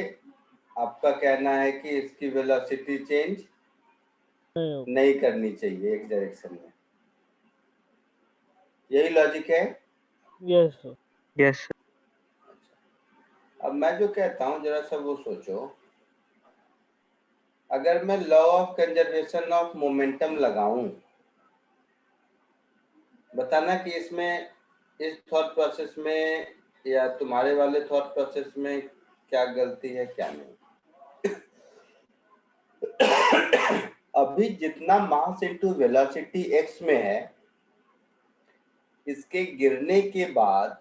आपका कहना है कि इसकी वेलोसिटी चेंज
नहीं होगा।
नहीं करनी चाहिए एक डायरेक्शन में। यही लॉजिक है।
Yes sir.
Yes, sir.
अब मैं जो कहता हूँ जरा सा वो सोचो, अगर मैं law of conservation of momentum लगाऊं, बताना कि इसमें इस थॉट प्रोसेस में या तुम्हारे वाले थॉट प्रोसेस में क्या गलती है क्या नहीं। अभी जितना मास इनटू वेलोसिटी एक्स में है, इसके गिरने के बाद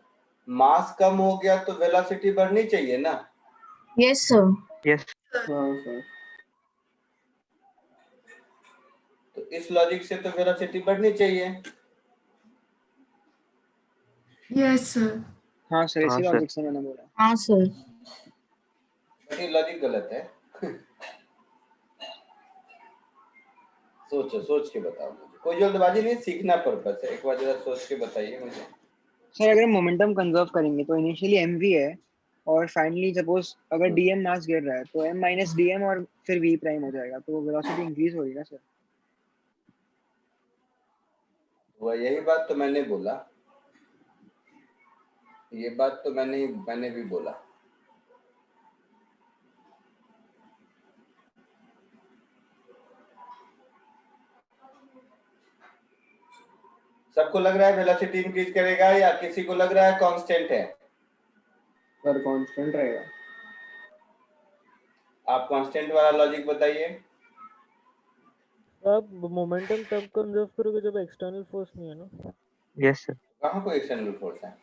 मास कम हो गया तो वेलोसिटी बढ़नी चाहिए ना?
Yes, sir.
Yes,
हाँ सर।
तो इस लॉजिक से तो वेलोसिटी बढ़नी चाहिए।
Yes sir.
हाँ सर, इसी
हाँ,
लॉजिक से मैंने बोला।
हाँ सर।
ये लॉजिक गलत है। सोचो, सोच के बताओ मुझे। कोई जल्दबाजी नहीं, सीखना पर्पस है। एक बार जरा सोच के बताइए मुझे।
सर अगर मोमेंटम कंजर्व करेंगे तो इनिशियली mv है, और फाइनली सपोज अगर dm मास गिर रहा है तो m माइनस dm और फिर v प्राइम हो जाएगा, तो वेलोसिटी इंक्रीज होगी ना सर?
वह यही बात तो मैंने बोला, ये बात तो मैंने भी बोला। सबको लग रहा है वेलोसिटी इंक्रीज करेगा या किसी को लग रहा है कांस्टेंट है?
सर कांस्टेंट रहेगा।
आप कांस्टेंट वाला लॉजिक बताइए।
आप मोमेंटम तब कंजर्व करोगे जब एक्सटर्नल फोर्स नहीं है ना।
yes, sir.
कहाँ कोई एक्सटर्नल फोर्स है?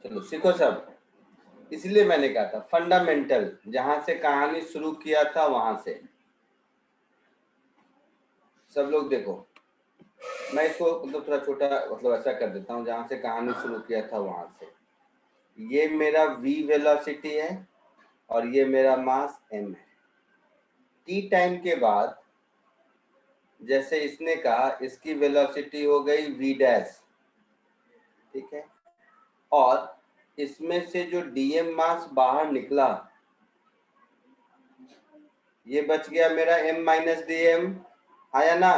चलो सीखो सब। इसलिए मैंने कहा था फंडामेंटल, जहां से कहानी शुरू किया था वहां से सब लोग देखो। मैं इसको मतलब थोड़ा छोटा मतलब ऐसा कर देता हूँ, जहां से कहानी शुरू किया था वहां से। ये मेरा v वेलोसिटी है और ये मेरा मास m है। t टाइम के बाद जैसे इसने कहा इसकी वेलोसिटी हो गई v डैश, ठीक है, और इसमें से जो dm मास बाहर निकला ये बच गया मेरा m माइनस dm, आया ना?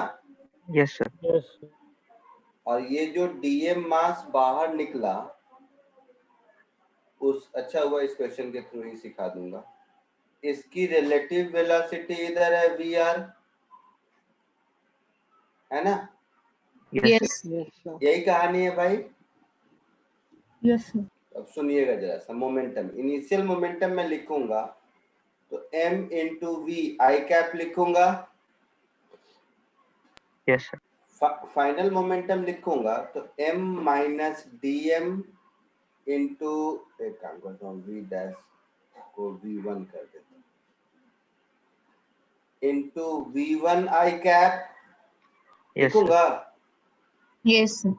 Yes, sir.
Yes sir.
और ये जो dm मास बाहर निकला उस, अच्छा हुआ इस क्वेश्चन के थ्रू ही सिखा दूंगा। इसकी रिलेटिव वेलोसिटी इधर है vr, है ना?
Yes,
Yes.
sir.
Yes sir.
यही कहानी है भाई।
Yes, sir.
अब सुनिएगा जरा सा। मोमेंटम, इनिशियल मोमेंटम में लिखूंगा तो m into v i cap लिखूंगा।
Yes, sir.
फाइनल मोमेंटम लिखूंगा तो m minus D m into, एक काम करता हूँ v डैश को v1 कर देता हूँ, into v1 I cap
Yes, sir.
लिखूंगा,
Yes, sir.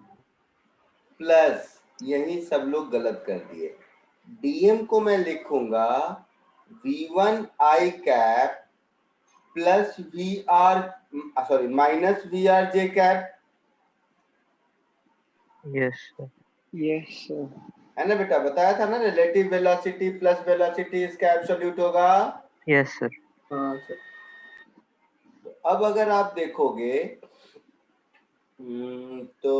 प्लस यही सब लोग गलत कर दिए। dm को मैं लिखूंगा v1 I cap plus minus vr j कैप,
Yes, sir.
Yes sir.
है ना बेटा? बताया था ना, रिलेटिव वेलोसिटी प्लस वेलोसिटी इसका एब्सोल्यूट होगा।
Yes, sir.
हाँ सर।
अब अगर आप देखोगे तो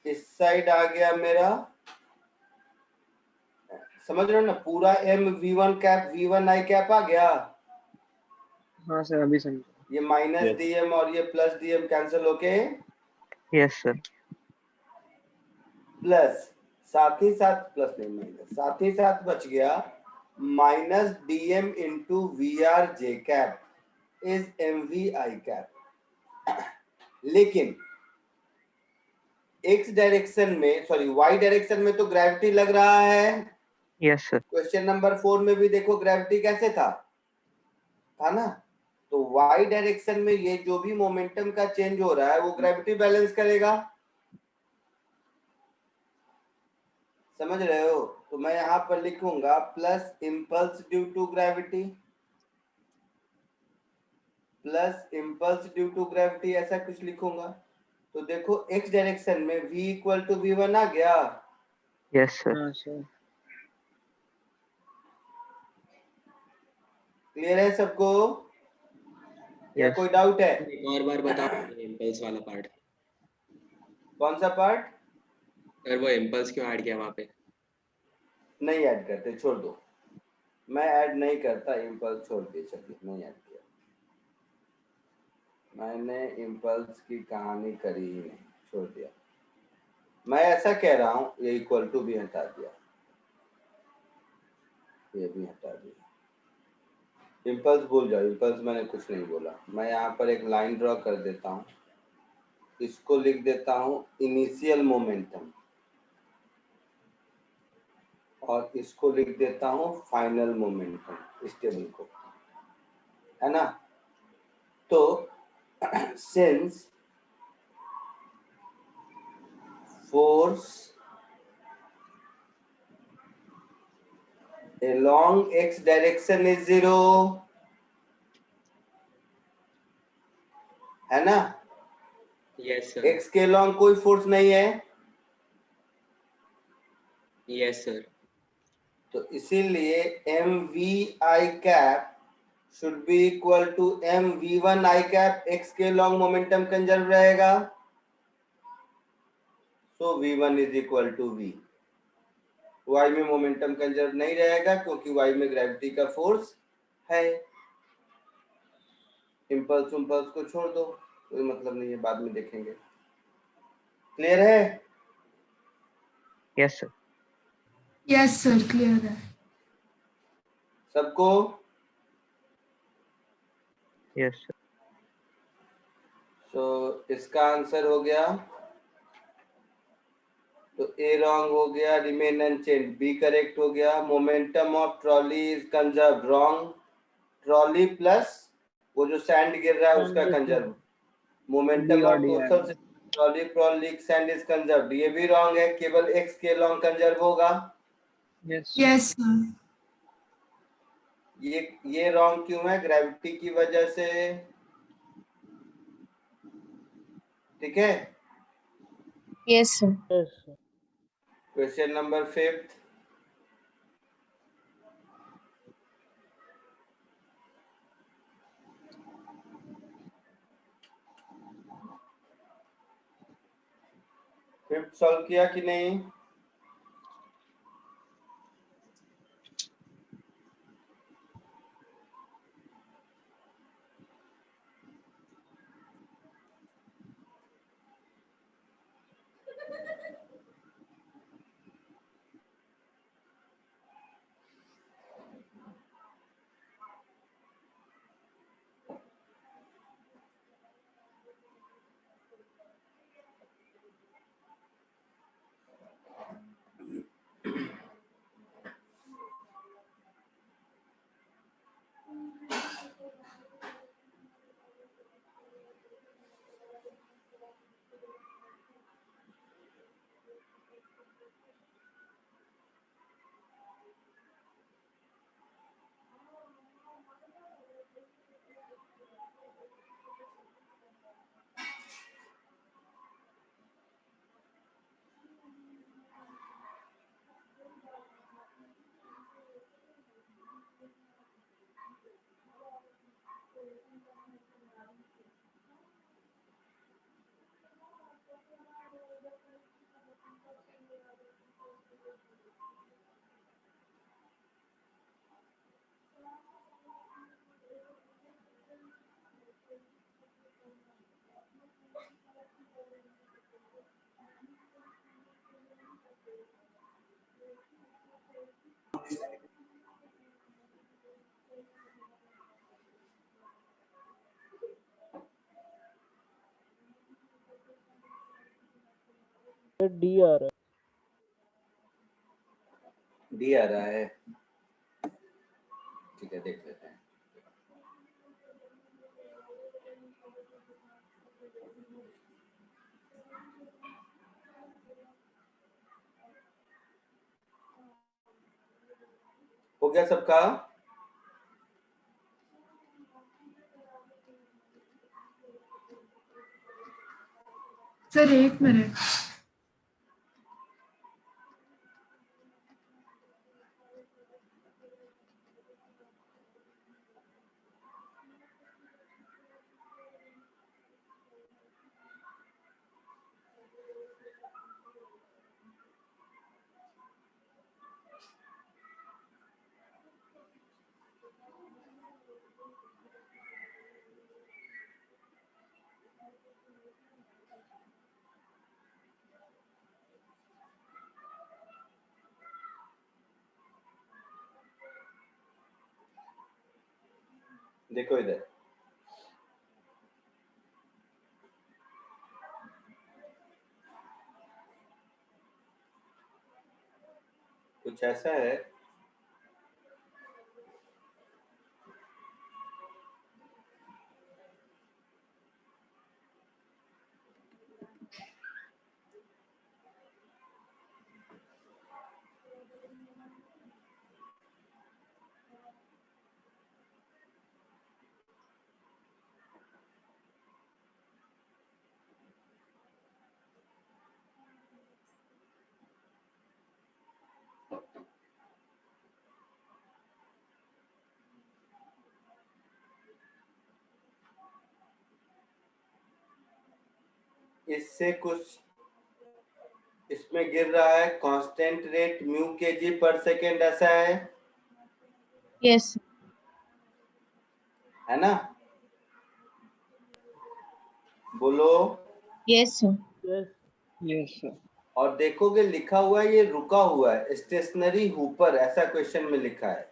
इस साइड आ गया मेरा, समझ रहे हो ना, पूरा m v1 cap v1 I cap आ गया।
हाँ सर अभी समझा।
ये माइनस
Yes.
dm और ये प्लस dm कैंसिल होके
Yes, sir.
प्लस, साथ ही साथ प्लस नहीं माइनस, साथ ही साथ बच गया minus dm into vr j cap is mv I cap. लेकिन एक्स डायरेक्शन में, सॉरी वाई डायरेक्शन में तो ग्रेविटी लग रहा है।
Yes, sir.
क्वेश्चन नंबर 4 में भी देखो ग्रेविटी कैसे था ना। तो वाई डायरेक्शन में ये जो भी मोमेंटम का चेंज हो रहा है वो ग्रेविटी बैलेंस करेगा, समझ रहे हो। तो मैं यहाँ पर लिखूंगा plus impulse due to gravity, plus impulse due to gravity, ऐसा कुछ लिखूंगा। तो देखो एक्स डायरेक्शन में v इक्वल टू v1 आ गया।
Yes, sir.
हाँ सर।
क्लियर है सबको या
Yes.
कोई डाउट है?
एक और बार बता इम्पल्स वाला पार्ट।
कौन सा पार्ट?
सर वो इम्पल्स क्यों ऐड किया वहाँ पे?
नहीं ऐड करते, छोड़ दो, मैं ऐड नहीं करता इम्पल्स, छोड़ दिए, चलिए नहीं ऐड किया, मैंने इम्पल्स की कहानी करी ही नहीं, छोड़ दिया। मैं ऐसा कह रहा हूँ ये इक्वल टू भी हटा दिया, ये भी हटा दिया, इम्पल्स भूल जाओ, इम्पल्स मैंने कुछ नहीं बोला। मैं यहाँ पर एक लाइन ड्रॉ कर देता हूँ, इसको लिख देता हूँ इनिशियल मोमेंटम और इसको लिख देता हूँ फाइनल मोमेंटम, इस टेबल को, है ना। तो since force along x direction is 0, है ना।
Yes sir.
x के along कोई फोर्स नहीं है,
यस सर।
तो इसीलिए mvi cap should be equal to mv1 i cap, x के along मोमेंटम कंजर्व रहेगा, so v1 is equal to v। y में मोमेंटम कंजर्व नहीं रहेगा क्योंकि y में ग्रेविटी का फोर्स है। इम्पल्स उम्पल्स को छोड़ दो, कोई मतलब नहीं है, बाद में देखेंगे। क्लियर है?
Yes, sir.
Yes sir clear है।
सबको?
Yes, sir.
तो इसका आंसर हो गया, तो ए रॉन्ग हो गया, रिमेन अनचेंज, बी करेक्ट हो गया। Momentum of trolley is conserve, wrong, trolley plus वो जो सैंड गिर रहा है उसका conserve. Momentum of total trolley प्रोलिक सैंड इज कंजर्व, ये भी रॉन्ग है, केवल एक्स के लॉन्ग कंजर्व होगा।
Yes sir.
ये रॉन्ग क्यों है? ग्रेविटी की वजह से, ठीक है।
Yes, sir.
Yes, sir.
Question number 5, fifth solve किया कि नहीं?
डी आ रहा है।
डी आ रहा है, ठीक है देख लेते हैं। हो गया सबका?
Sir 1 minute.
देखो इधर, कुछ ऐसा है इससे कुछ, इसमें गिर रहा है कांस्टेंट रेट म्यू केजी पर सेकेंड, ऐसा
Yes.
है ना? बोलो।
Yes, sir.
Yes
yes sir.
और देखोगे लिखा हुआ है, ये रुका हुआ है, स्टेशनरी हुपर, ऐसा क्वेश्चन में लिखा है,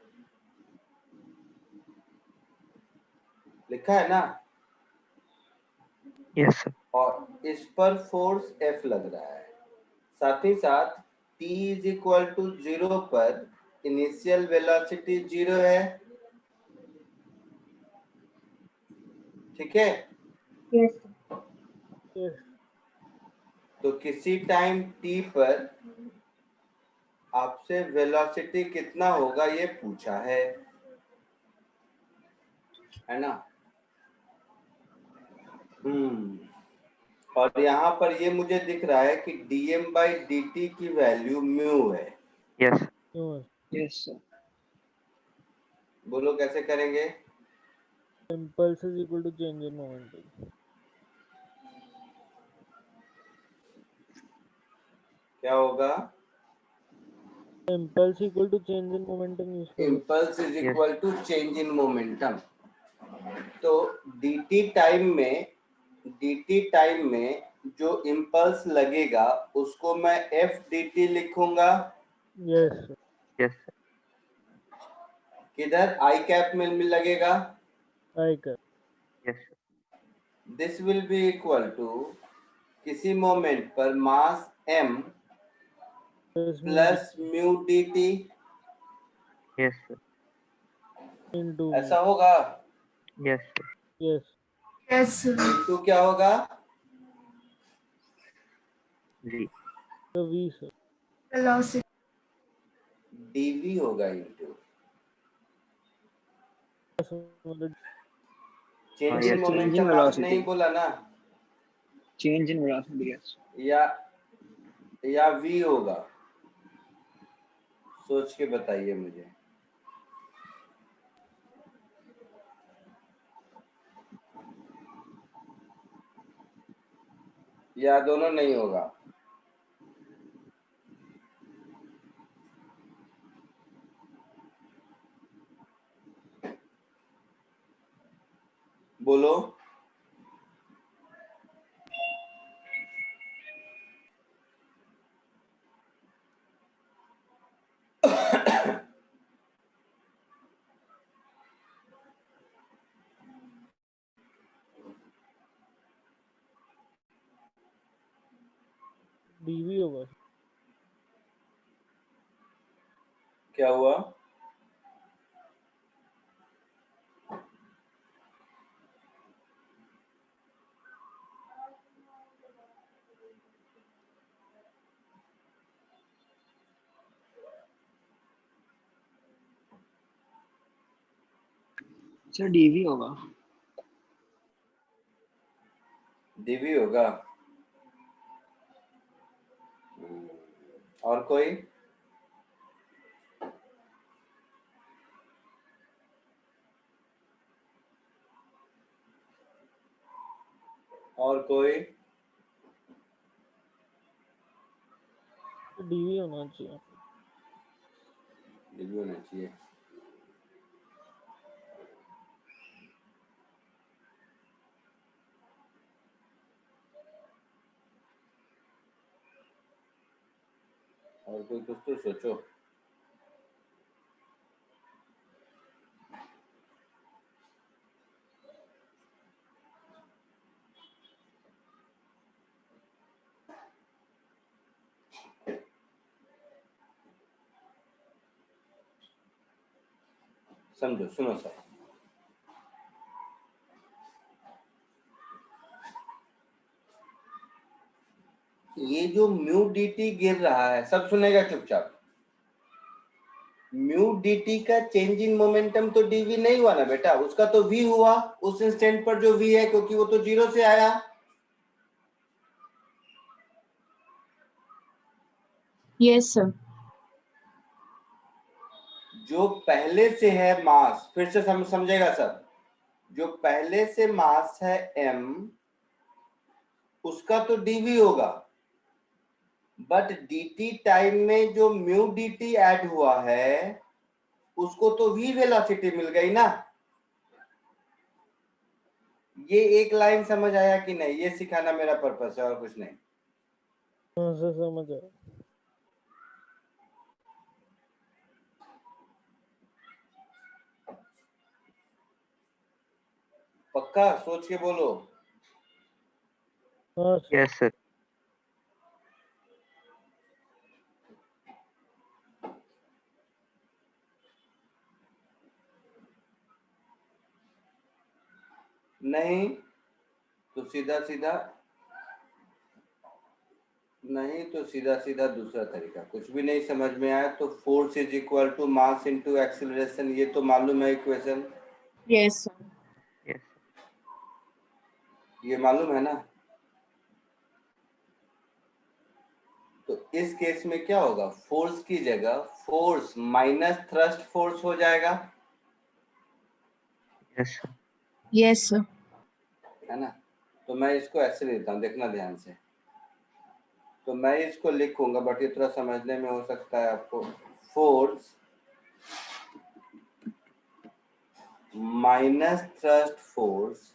लिखा है ना?
Yes sir.
और इस पर फोर्स F लग रहा है। साथ ही साथ t इज इक्वल टू 0 पर इनिशियल वेलोसिटी 0 है, ठीक है?
Yes.
यस
तो किसी टाइम t पर आपसे वेलोसिटी कितना होगा ये पूछा है ना? और यहाँ पर ये मुझे दिख रहा है कि dm/dt की वैल्यू म्यू है।
Yes
yes sir.
बोलो कैसे करेंगे?
impulse is equal to change in momentum।
क्या होगा?
impulse equal to change in momentum use करो।
Impulse is
Yes.
Equal to change in momentum. तो dt टाइम में जो इम्पल्स लगेगा उसको मैं f dt लिखूंगा,
यस
यस
किधर I कैप में लगेगा।
आई कर
yes
this will be equal to किसी मोमेंट पर mass m plus mu dt,
yes
into
ऐसा होगा।
Yes
yes
yes sir.
Into क्या होगा?
जी
तो वी सर
वेलोसिटी।
dv होगा इंटू
मतलब
चेंज
yes,
इन
sir.
मोमेंटम आप
velocity.
नहीं बोला ना?
Change in velocity. यस।
या v होगा, सोच के बताइए मुझे। या दोनों नहीं होगा? बोलो।
डीवी होगा।
क्या हुआ?
सर डीवी होगा।
डीवी होगा। और कोई? और कोई?
डीवी होना चाहिए।
डीवी होना चाहिए। और कोई कुछ तो सोचो। समझो, सुनो सर। ये जो म्यू dt गिर रहा है, सब सुनेगा चुपचाप। म्यू dt का चेंज इन मोमेंटम तो dv नहीं हुआ ना बेटा, उसका तो v हुआ उस इंस्टेंट पर जो v है, क्योंकि वो तो 0 से आया।
Yes sir.
जो पहले से है मास, फिर से समझेगा सब, जो पहले से मास है m, उसका तो dv होगा, बट dt टाइम में जो म्यू dt ऐड हुआ है, उसको तो v वेलोसिटी मिल गई ना। ये एक लाइन समझ आया कि नहीं? ये सिखाना मेरा पर्पस है और कुछ नहीं।
हाँ सर समझ आया।
पक्का सोच के बोलो।
हाँ सर।
Yes sir.
नहीं तो सीधा सीधा, नहीं तो सीधा सीधा दूसरा तरीका। कुछ भी नहीं समझ में आया तो force is equal to mass into acceleration, ये तो मालूम है इक्वेशन,
यस सर।
यस
ये मालूम है ना। तो इस केस में क्या होगा? फोर्स की जगह फोर्स माइनस थ्रस्ट फोर्स हो जाएगा,
यस सर।
Yes sir.
है ना। तो मैं इसको ऐसे लेता हूँ, देखना ध्यान से। तो मैं इसको लिखूंगा, बट ये थोड़ा समझने में हो सकता है आपको। Force minus thrust force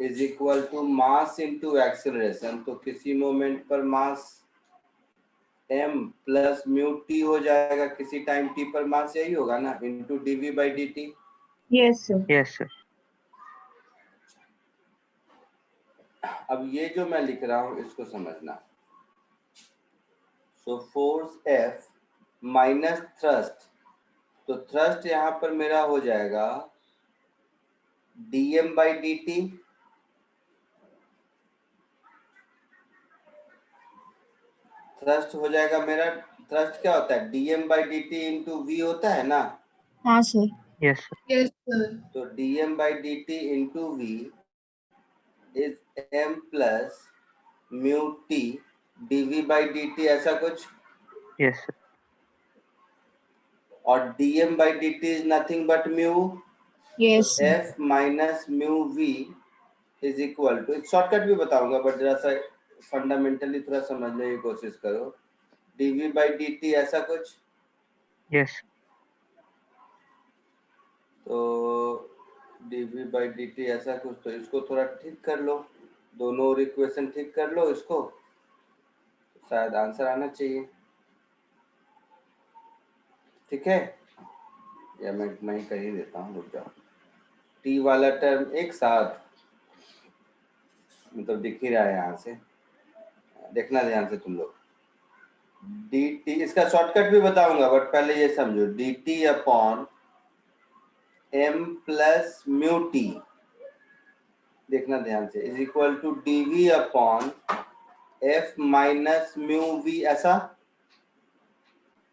is equal to mass into acceleration. तो किसी मोमेंट पर mass m plus mu t हो जाएगा, किसी टाइम t पर मास यही होगा ना, into dv by dt।
Yes sir.
Yes sir.
अब ये जो मैं लिख रहा हूं इसको समझना। So force F minus thrust, तो थ्रस्ट यहां पर मेरा हो जाएगा dm बाई dt, थ्रस्ट हो जाएगा मेरा। थ्रस्ट क्या होता है? dm by dt into v होता है ना।
हाँ sir.
Yes sir.
Yes sir.
तो dm by dt into v is m plus mu t dv by dt, ऐसा कुछ।
Yes sir.
और dm by dt is nothing but mu.
Yes
तो
sir.
f minus mu v is equal to, shortcut भी बताऊंगा but जरा सा fundamentally थोड़ा समझने की कोशिश करो। dv बाई dt ऐसा कुछ।
यस
तो dv बाई dt ऐसा कुछ, तो इसको थोड़ा ठीक कर लो, दोनों और इक्वेशन ठीक कर लो इसको, शायद आंसर आना चाहिए। ठीक है, या मैं ही कर ही देता हूँ, रुक जाओ। t वाला टर्म एक साथ, मतलब दिख ही रहा है यहाँ से, देखना ध्यान से तुम लोग। dt, इसका शॉर्टकट भी बताऊंगा बट पहले ये समझो, dt upon m plus mu t, देखना ध्यान से, is equal to dv upon f minus mu v, ऐसा।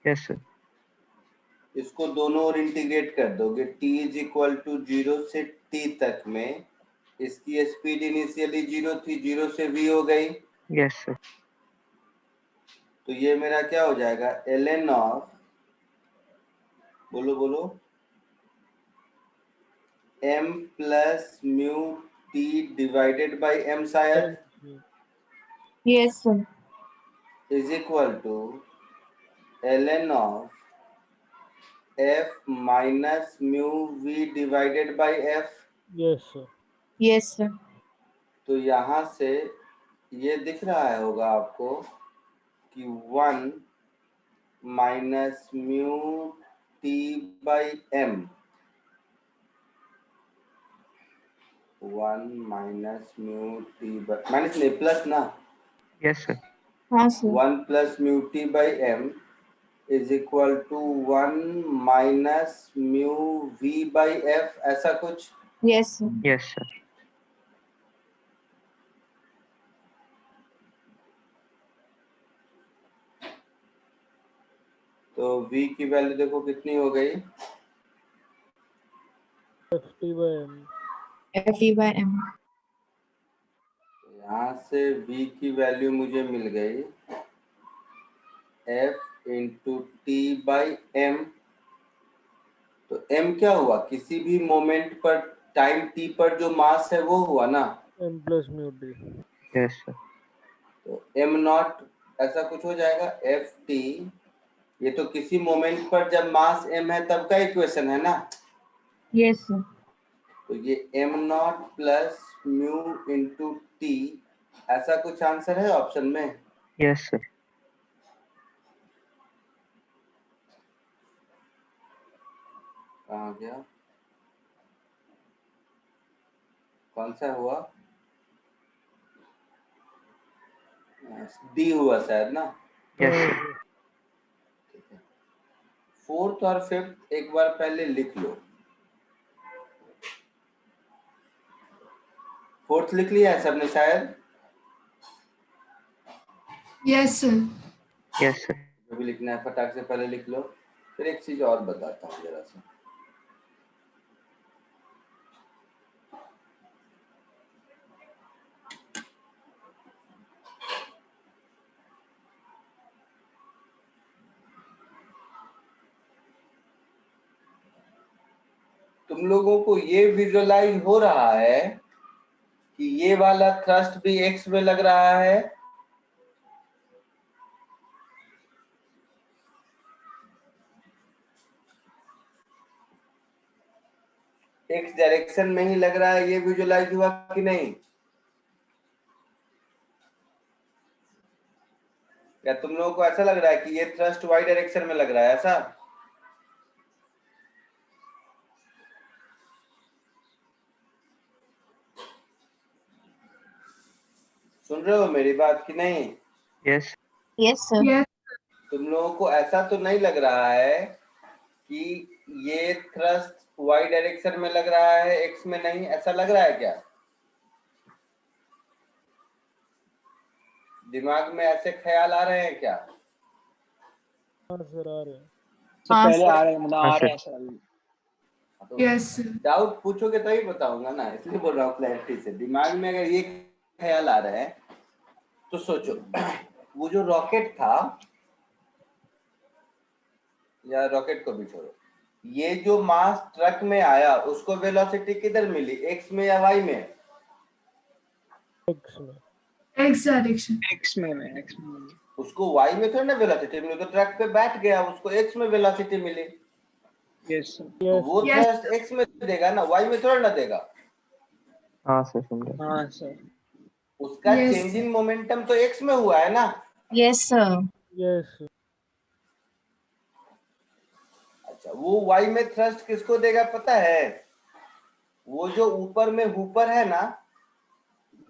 Yes, sir.
इसको दोनों ओर इंटीग्रेट कर दोगे, t इज इक्वल टू 0 से t तक में इसकी स्पीड इनिशियली 0 थी, 0 से v हो गई,
Yes, sir.
तो ये मेरा क्या हो जाएगा, ln ऑफ, बोलो बोलो, m plus mu t divided by m शायद,
Yes, sir.
Is equal to ln of f minus mu v divided by f।
Yes sir.
Yes, sir.
तो यहाँ से ये दिख रहा है होगा आपको कि 1 minus mu t by m, 1 minus mu t by, minus नहीं प्लस ना,
Yes, sir.
हाँ sir.
1 plus mu t by m is equal to 1 minus mu v by f, ऐसा कुछ।
Yes, sir.
Yes, sir.
तो v की value देखो कितनी हो गई,
FT/m।
FT by M.
यहाँ से v की वैल्यू मुझे मिल गई f into T by m। तो m क्या हुआ, किसी भी मोमेंट पर टाइम t पर जो मास है वो हुआ ना,
m plus mu t.
Yes, sir.
तो m नॉट ऐसा कुछ हो जाएगा, एफ टी, ये तो किसी मोमेंट पर जब मास m है तब का इक्वेशन है ना,
Yes, sir.
तो ये m not plus mu into T, ऐसा कुछ आंसर है ऑप्शन में।
Yes, sir.
कहाँ गया, कौन सा हुआ, डी हुआ शायद ना।
Yes, sir.
फोर्थ और फिफ्थ एक बार पहले लिख लो, फोर्थ लिख लिया है सबने शायद,
यस सर।
Yes, sir.
जो भी लिखना है फटाक से पहले लिख लो। फिर एक चीज और बताता हूँ जरा सा, तुम लोगों को ये विजुअलाइज हो रहा है कि ये वाला थ्रस्ट भी एक्स में लग रहा है, एक्स डायरेक्शन में ही लग रहा है, ये विजुअलाइज हुआ कि नहीं, क्या तुम लोगों को ऐसा लग रहा है कि ये थ्रस्ट वाई डायरेक्शन में लग रहा है ऐसा? सुन रहे हो मेरी बात कि नहीं?
Yes.
Yes, sir.
यस
तुम लोगों को ऐसा तो नहीं लग रहा है कि ये थ्रस्ट वाई डायरेक्शन में लग रहा है, एक्स में नहीं, ऐसा लग रहा है क्या? दिमाग में ऐसे ख्याल आ रहे हैं क्या?
हाँ सर आ रहे हैं।
तो
हाँ,
पहले
sir.
आ रहे हैं, मतलब आ
हाँ,
रहे हैं सर।
तो
यस सर।
डाउट पूछोगे तभी बताऊंगा ना, इसलिए बोल रहा हूँ क्लैरिटी से। दिमाग में अगर ये ख्याल आ रहा है तो सोचो, वो जो रॉकेट था, या रॉकेट को भी छोड़ो, ये जो मास ट्रक में आया उसको वेलोसिटी किधर मिली, एक्स में या वाई में?
एक्स में।
X direction.
एक्स में एक्स में।
उसको वाई में थोड़ी ना वेलोसिटी मिली, तो ट्रक पे बैठ गया, उसको एक्स में वेलोसिटी मिली,
यस सर।
तो वो
Yes.
थ्रस्ट एक्स में देगा ना, वाई में थोड़ा ना देगा।
हाँ सर, सुन रहे हैं।
हाँ सर।
उसका
Yes.
चेंज इन मोमेंटम तो एक्स में हुआ है ना।
Yes, sir.
Yes sir.
अच्छा, वो वाई में थ्रस्ट किसको देगा पता है? वो जो ऊपर में हुपर है ना,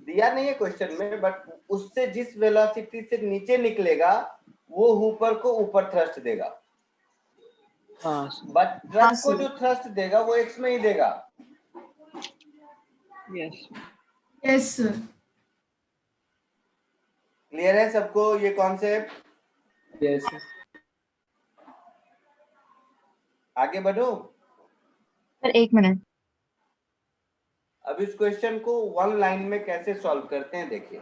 दिया नहीं है क्वेश्चन में, बट उससे जिस वेलोसिटी से नीचे निकलेगा वो हुपर को ऊपर थ्रस्ट देगा,
हाँ
बट
हाँ
ट्रक को
सर।
जो थ्रस्ट देगा वो एक्स में ही देगा।
Yes
yes sir.
क्लियर है सबको ये कॉन्सेप्ट?
यस
आगे बढ़ो।
Sir 1 minute.
अब इस क्वेश्चन को वन लाइन में कैसे सॉल्व करते हैं देखिए।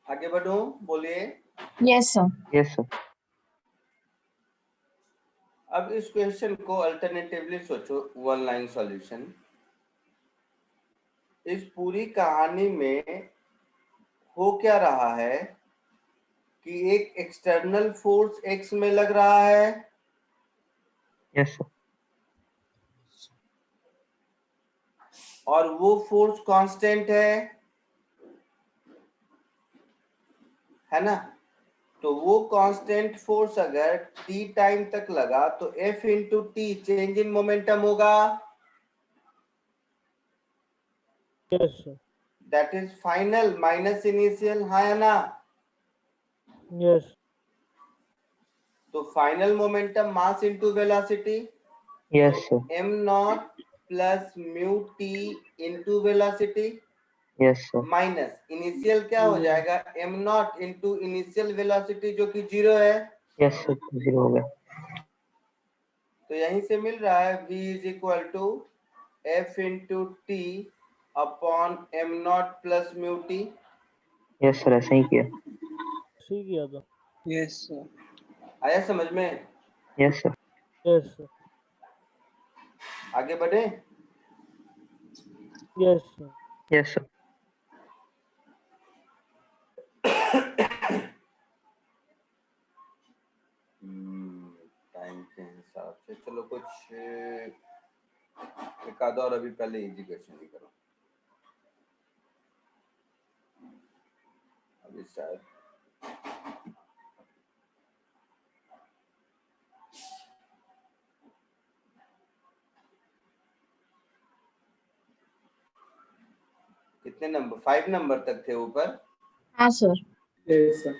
आगे बढ़ो, बोलिए।
Yes sir.
Yes, sir.
अब इस क्वेश्चन को अल्टरनेटिवली सोचो, वन लाइन सॉल्यूशन। इस पूरी कहानी में हो क्या रहा है कि एक एक्सटर्नल फोर्स एक्स में लग रहा है,
Yes, sir.
और वो फोर्स कांस्टेंट है ना? तो वो कांस्टेंट फोर्स अगर t टाइम तक लगा तो F into T change in momentum होगा।
Yes sir.
That is final minus initial, हाँ या ना?
यस
तो final momentum mass into velocity,
Yes, sir.
m not plus mu T into velocity
Yes, sir.
Minus initial क्या हो जाएगा, m naught into initial velocity जो कि 0 है।
Yes, sir. 0 हो गया.
तो यहीं से मिल रहा है v is equal to f into t upon m not plus mu t.
Yes, sir. ऐसा ही किया.
सही किया था।
Yes sir.
आया समझ में?
Yes, sir.
Yes sir.
आगे बढ़े।
Yes sir.
Yes, sir.
Time के हिसाब से चलो कुछ एक आधा और अभी पहले इजी क्वेश्चन ही करो। अभी शायद कितने नंबर, 5 नंबर तक थे ऊपर।
हाँ सर।
Yes sir.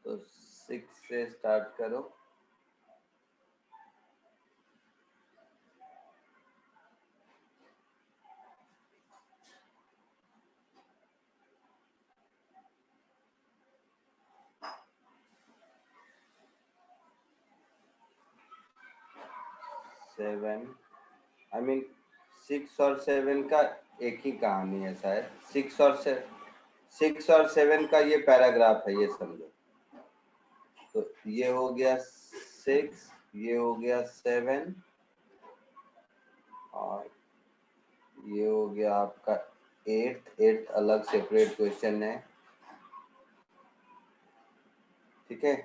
तो 6 से स्टार्ट करो। सेवन, आई मीन 6 और 7 का एक ही कहानी है शायद। 6 और 7 का ये पैराग्राफ है, ये समझो। तो ये हो गया 6, ये हो गया 7, और ये हो गया आपका 8 अलग सेपरेट क्वेश्चन है। ठीक है,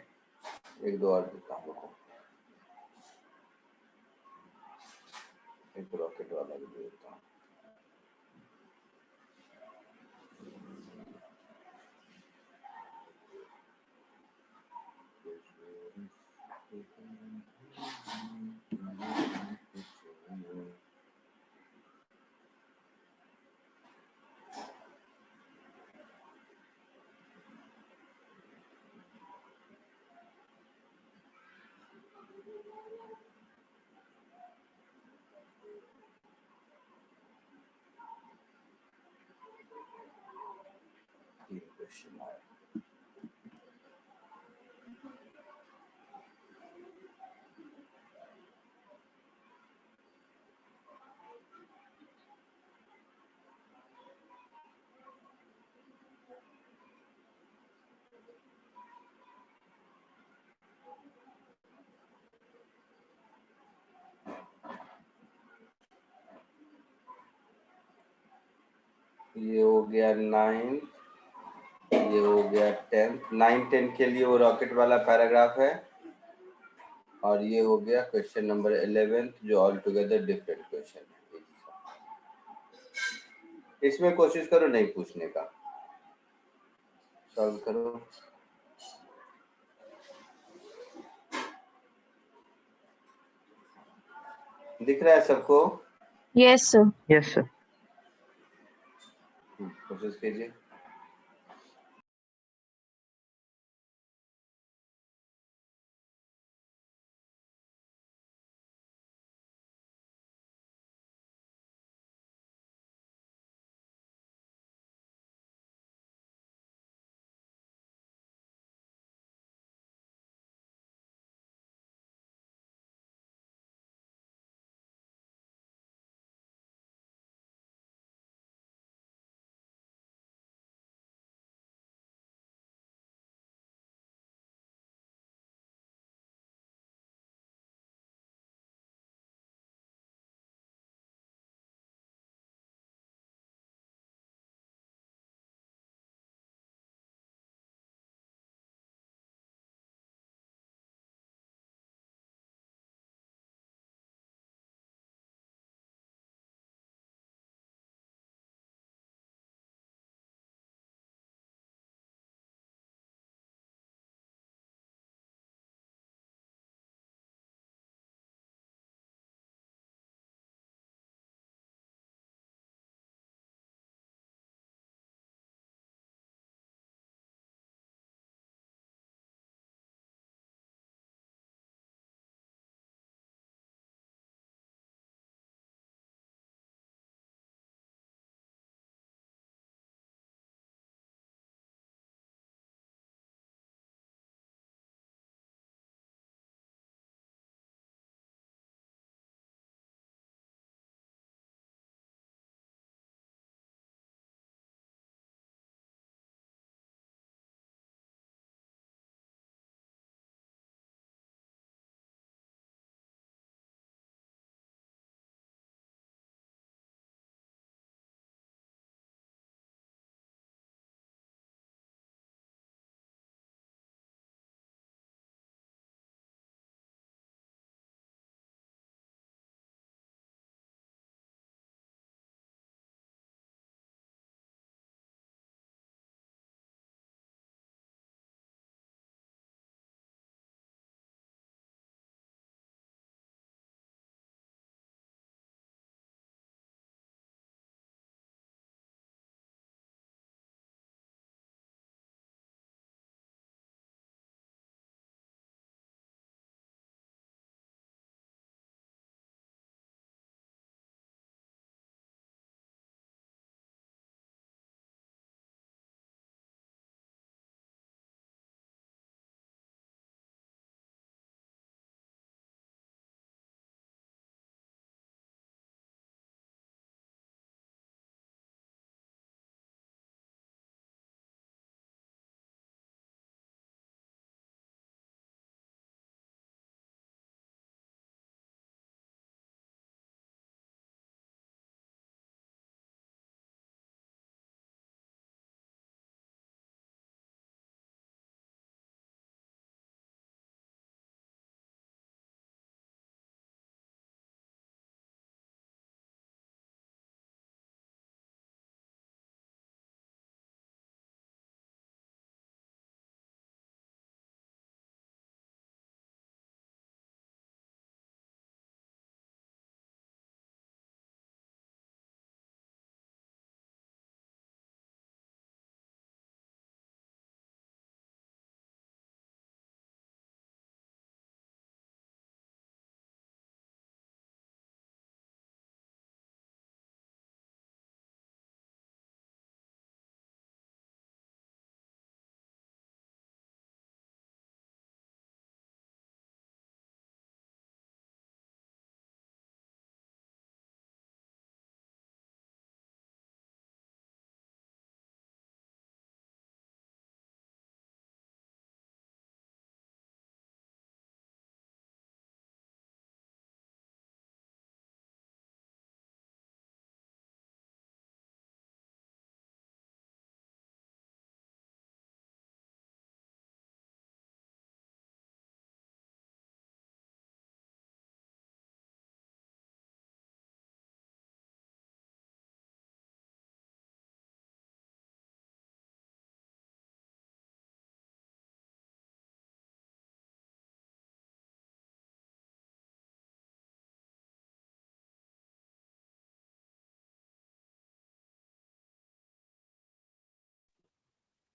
एक दो और देता हूँ, एक रॉकेट वाला भी देता हूँ। क्वेश्चन आया। ये हो गया 9, ये हो गया 10। 9, 10 के लिए वो रॉकेट वाला पैराग्राफ है, और ये हो गया क्वेश्चन नंबर 11 जो ऑल टुगेदर डिफरेंट क्वेश्चन है। इसमें कोशिश करो नहीं पूछने का, सॉल्व करो। दिख रहा है सबको?
Yes, sir.
Yes, sir.
कोशिश कीजिए।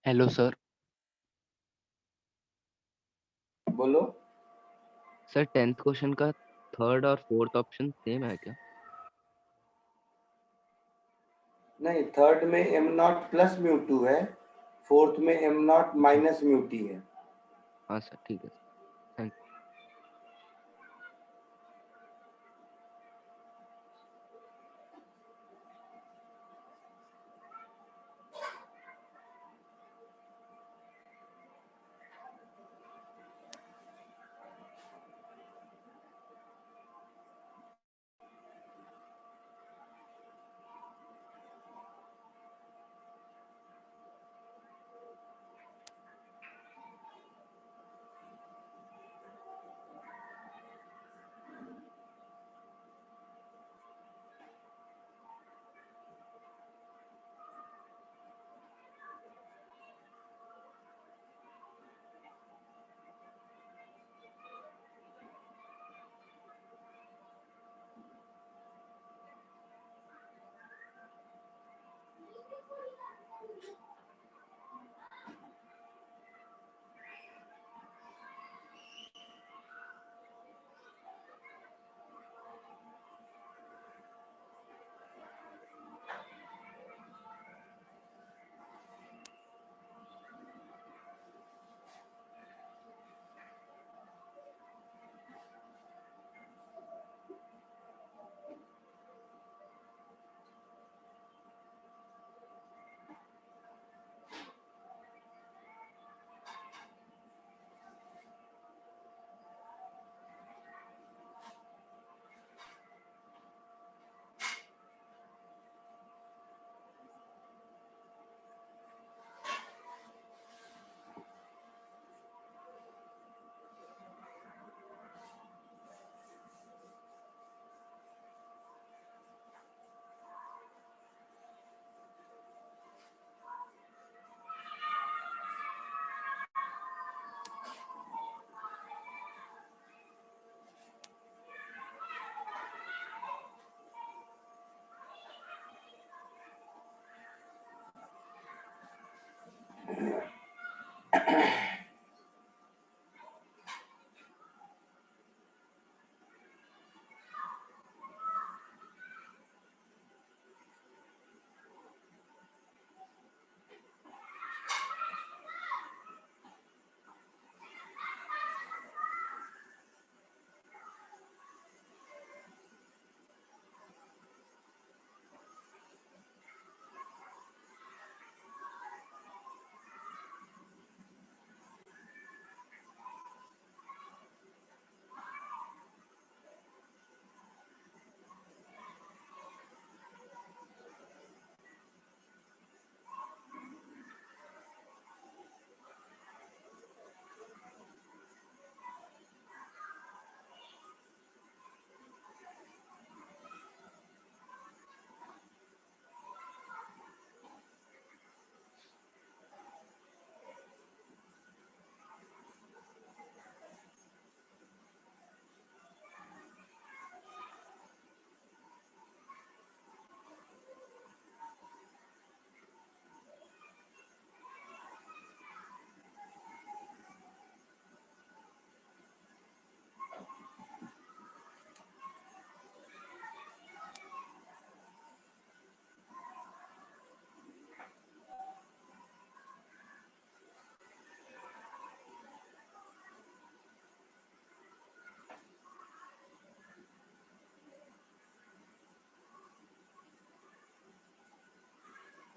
Hello sir.
बोलो।
सर 10th क्वेश्चन का थर्ड और फोर्थ ऑप्शन सेम है क्या?
नहीं, थर्ड में am not plus mu two है, फोर्थ में am not minus mu T है।
हाँ सर, ठीक है। थैंक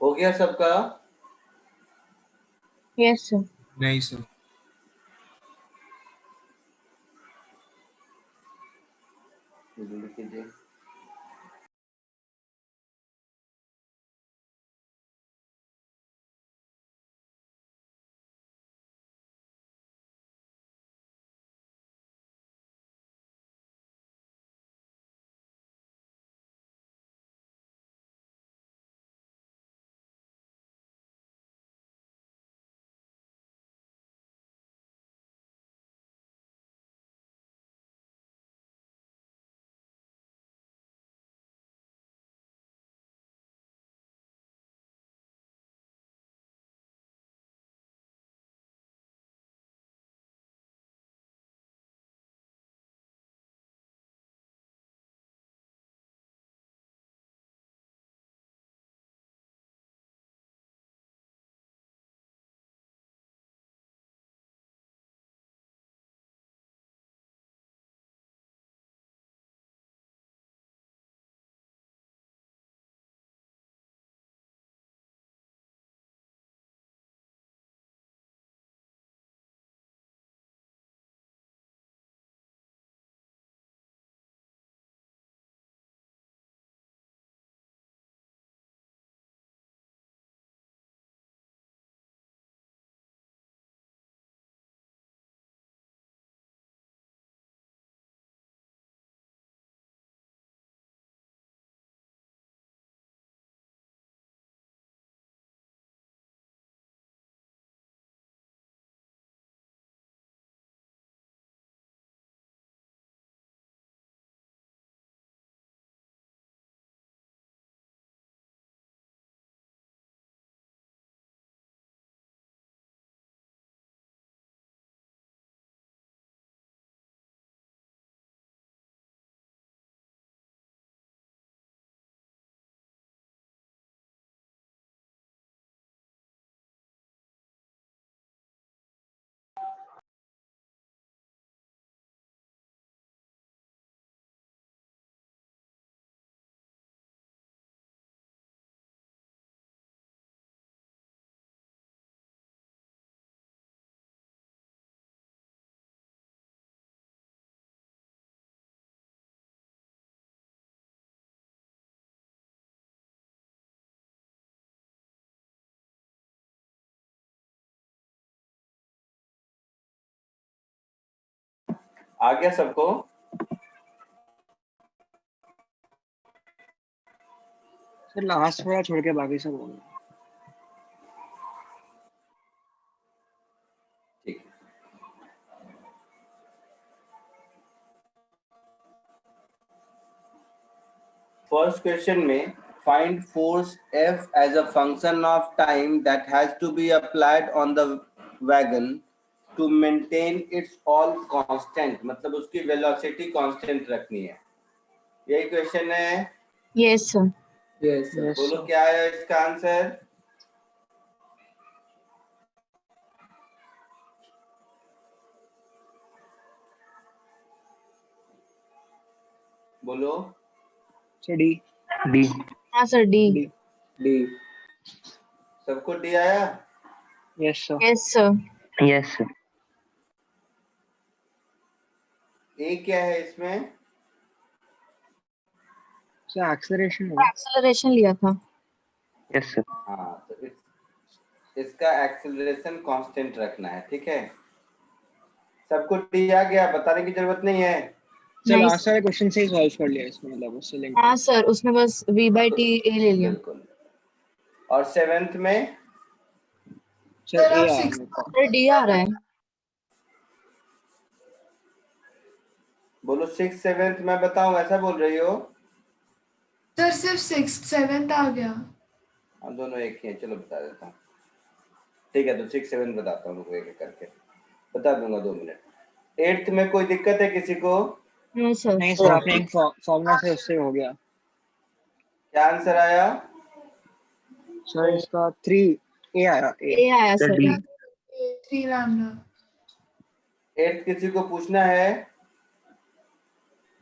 हो गया सबका?
Yes, sir.
नहीं सर।
लिख कीजिए। आ गया सबको?
सर लास्ट थोड़ा छोड़ के बाकी सब हो गया।
ठीक है। फर्स्ट क्वेश्चन में find force F as a function of time that has to be applied on the wagon to maintain its all constant, मतलब उसकी velocity constant रखनी है। यही क्वेश्चन है?
Yes, sir.
Yes, sir.
Yes,
बोलो
sir.
क्या है इसका आंसर? बोलो।
Sir D.
डी।
हाँ सर, D.
डी।
D.
सबको डी आया?
Yes sir.
Yes, sir.
Yes sir.
A क्या है इसमें?
सर एक्सेलरेशन होगा।
Acceleration लिया था।
Yes sir.
हाँ, तो इसका एक्सेलरेशन कांस्टेंट रखना है, ठीक है। सबको डी आ गया, बताने की जरूरत नहीं है।
सर
नहीं
लास्ट वाले क्वेश्चन से ही सॉल्व कर लिया इसमें, मतलब उससे लिंक।
हाँ सर, उसमें बस V/T A ले लिया।
बिल्कुल। और सेवेंथ में
सर
सर,
ए
आप
आया
six-
मेरे को।
सर D आ रहा है।
बोलो 6 7th मैं बताऊं, ऐसा बोल रही हो?
सर सिर्फ 6th 7th आ गया।
हम दोनों एक ही हैं, चलो बता देता हूँ। ठीक है, तो 6 7 बताता हूँ, रुको एक एक करके बता दूंगा, 2 मिनट। 8th में कोई दिक्कत है किसी को?
नहीं सर।
नहीं सर, आपने एक फॉर्मूला से उससे हो गया।
क्या आंसर आया?
सर इसका 3 ए आया।
A आया
sir
sir.
D.
3 lambda.
8th किसी को पूछना है?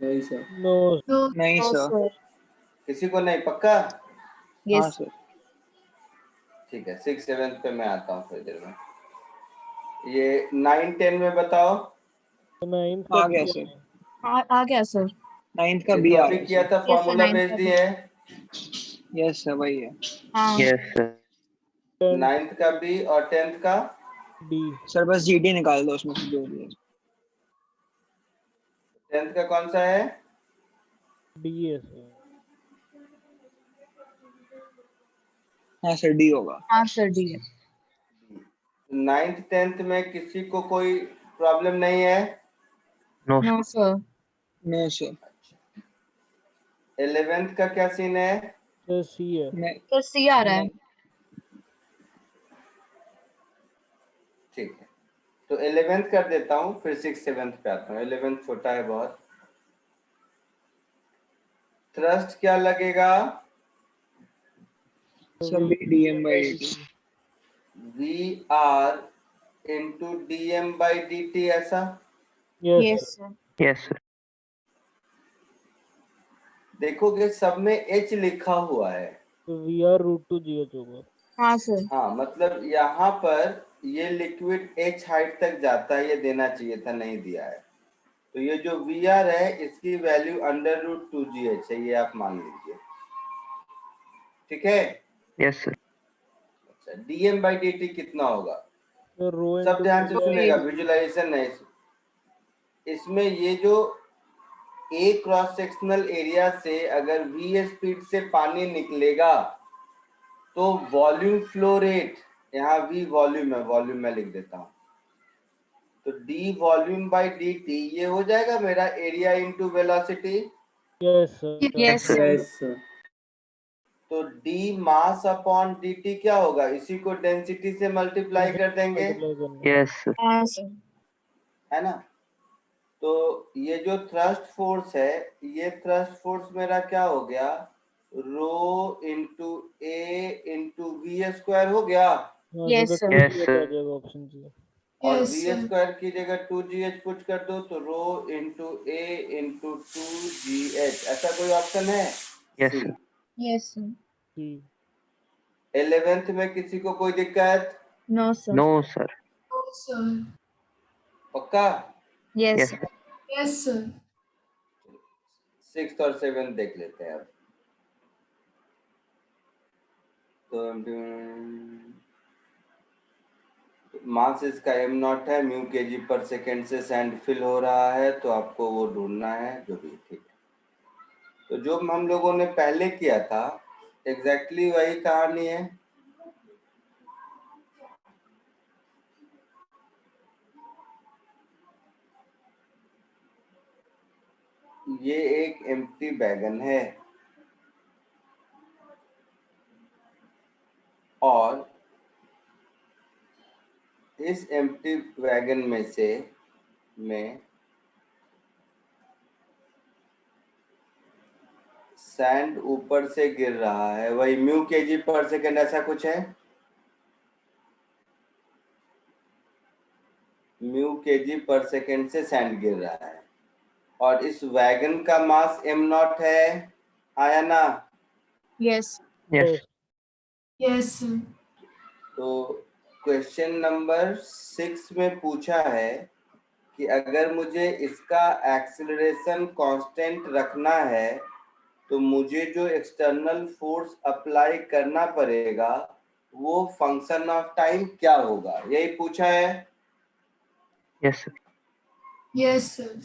नहीं, sir.
नो
नो
नहीं
No,
सर।
sir.
किसी को नहीं? पक्का?
हाँ
Yes.
सर।
ठीक है, 6 7th पे मैं आता हूँ थोड़ी देर में। ये 9 10 में बताओ।
9th
आ गया सर।
आ गया सर।
9th का
ये
बी
तो
आ
अभी
रहा
किया
है
था,
Yes, sir,
फॉर्मूला
9th
भेज
का
दिए है।
सर। यस सर, वही है।
हाँ
यस सर।
9th का बी और 10th का
डी।
सर बस जीडी निकाल दो उसमें से जो भी है।
10th का कौन सा है?
डी है सर।
हाँ सर, डी होगा।
हाँ सर, D है।
9th 10th में किसी को कोई प्रॉब्लम नहीं है?
No
No sir.
No sir.
11th का क्या सीन है?
सर सी है।
मैं
सर C आ रहा है।
ठीक है, तो 11th कर देता हूँ, फिर 6 7th पे आता हूँ। 11th छोटा है बहुत। थ्रस्ट क्या लगेगा?
Sir B D M by D T.
V R into D M by D T, ऐसा?
Yes
Yes sir.
Yes sir.
देखोगे सब में एच लिखा हुआ है।
तो VR√2GH होगा।
हाँ सर।
हाँ, मतलब यहाँ पर ये लिक्विड एच हाइट तक जाता है, ये देना चाहिए था, नहीं दिया है। तो ये जो वी आर है, इसकी वैल्यू √2GH है, ये आप मान लीजिए, ठीक है।
Yes sir.
अच्छा, डीएम बाई डी टी कितना होगा?
सर रो
सब ध्यान से
तो
सुनेगा,
ये-
विजुअलाइजेशन है इसमें। ये जो ए क्रॉस सेक्शनल एरिया से अगर वी स्पीड से पानी निकलेगा तो वॉल्यूम फ्लो रेट, यहाँ वी वॉल्यूम है, वॉल्यूम में लिख देता हूँ, तो D volume by D T ये हो जाएगा मेरा area into velocity.
Yes sir.
Yes sir.
Yes, sir.
तो D mass upon D T क्या होगा? इसी को डेंसिटी से मल्टीप्लाई कर देंगे,
यस सर।
हाँ सर।
है ना। तो ये जो थ्रस्ट फोर्स है, ये थ्रस्ट फोर्स मेरा क्या हो गया? Rho into A into we square हो गया।
Yes sir.
Yes, sir.
Option जी।
और
Yes,
वी
sir.
स्क्वायर की जगह 2GH पुट कर दो, तो रो इंटू ए इंटू 2GH, ऐसा कोई ऑप्शन है?
यस
सी।
सर।
Yes sir.
11th में किसी को कोई दिक्कत?
No sir.
No sir.
No, sir.
पक्का?
Yes
yes
sir.
Sir.
Yes, sir.
6th और 7th देख लेते हैं अब। तो मास इसका m नॉट है, म्यू kg पर सेकेंड से सैंड फिल हो रहा है, तो आपको वो ढूंढना है जो भी, ठीक है। तो जो हम लोगों ने पहले किया था एग्जैक्टली वही कहानी है। ये एक एम्प्टी बैगन है और इस एम्प्टी वैगन में से सैंड ऊपर से गिर रहा है, वही म्यू kg पर सेकेंड ऐसा कुछ है, म्यू kg पर सेकेंड से सैंड गिर रहा है और इस वैगन का मास m नॉट है, आया ना?
Yes.
Yes.
Yes sir.
तो क्वेश्चन नंबर 6 में पूछा है कि अगर मुझे इसका एक्सेलरेशन कांस्टेंट रखना है तो मुझे जो एक्सटर्नल फोर्स अप्लाई करना पड़ेगा वो फंक्शन ऑफ टाइम क्या होगा, यही पूछा है।
Yes, sir.
Yes sir.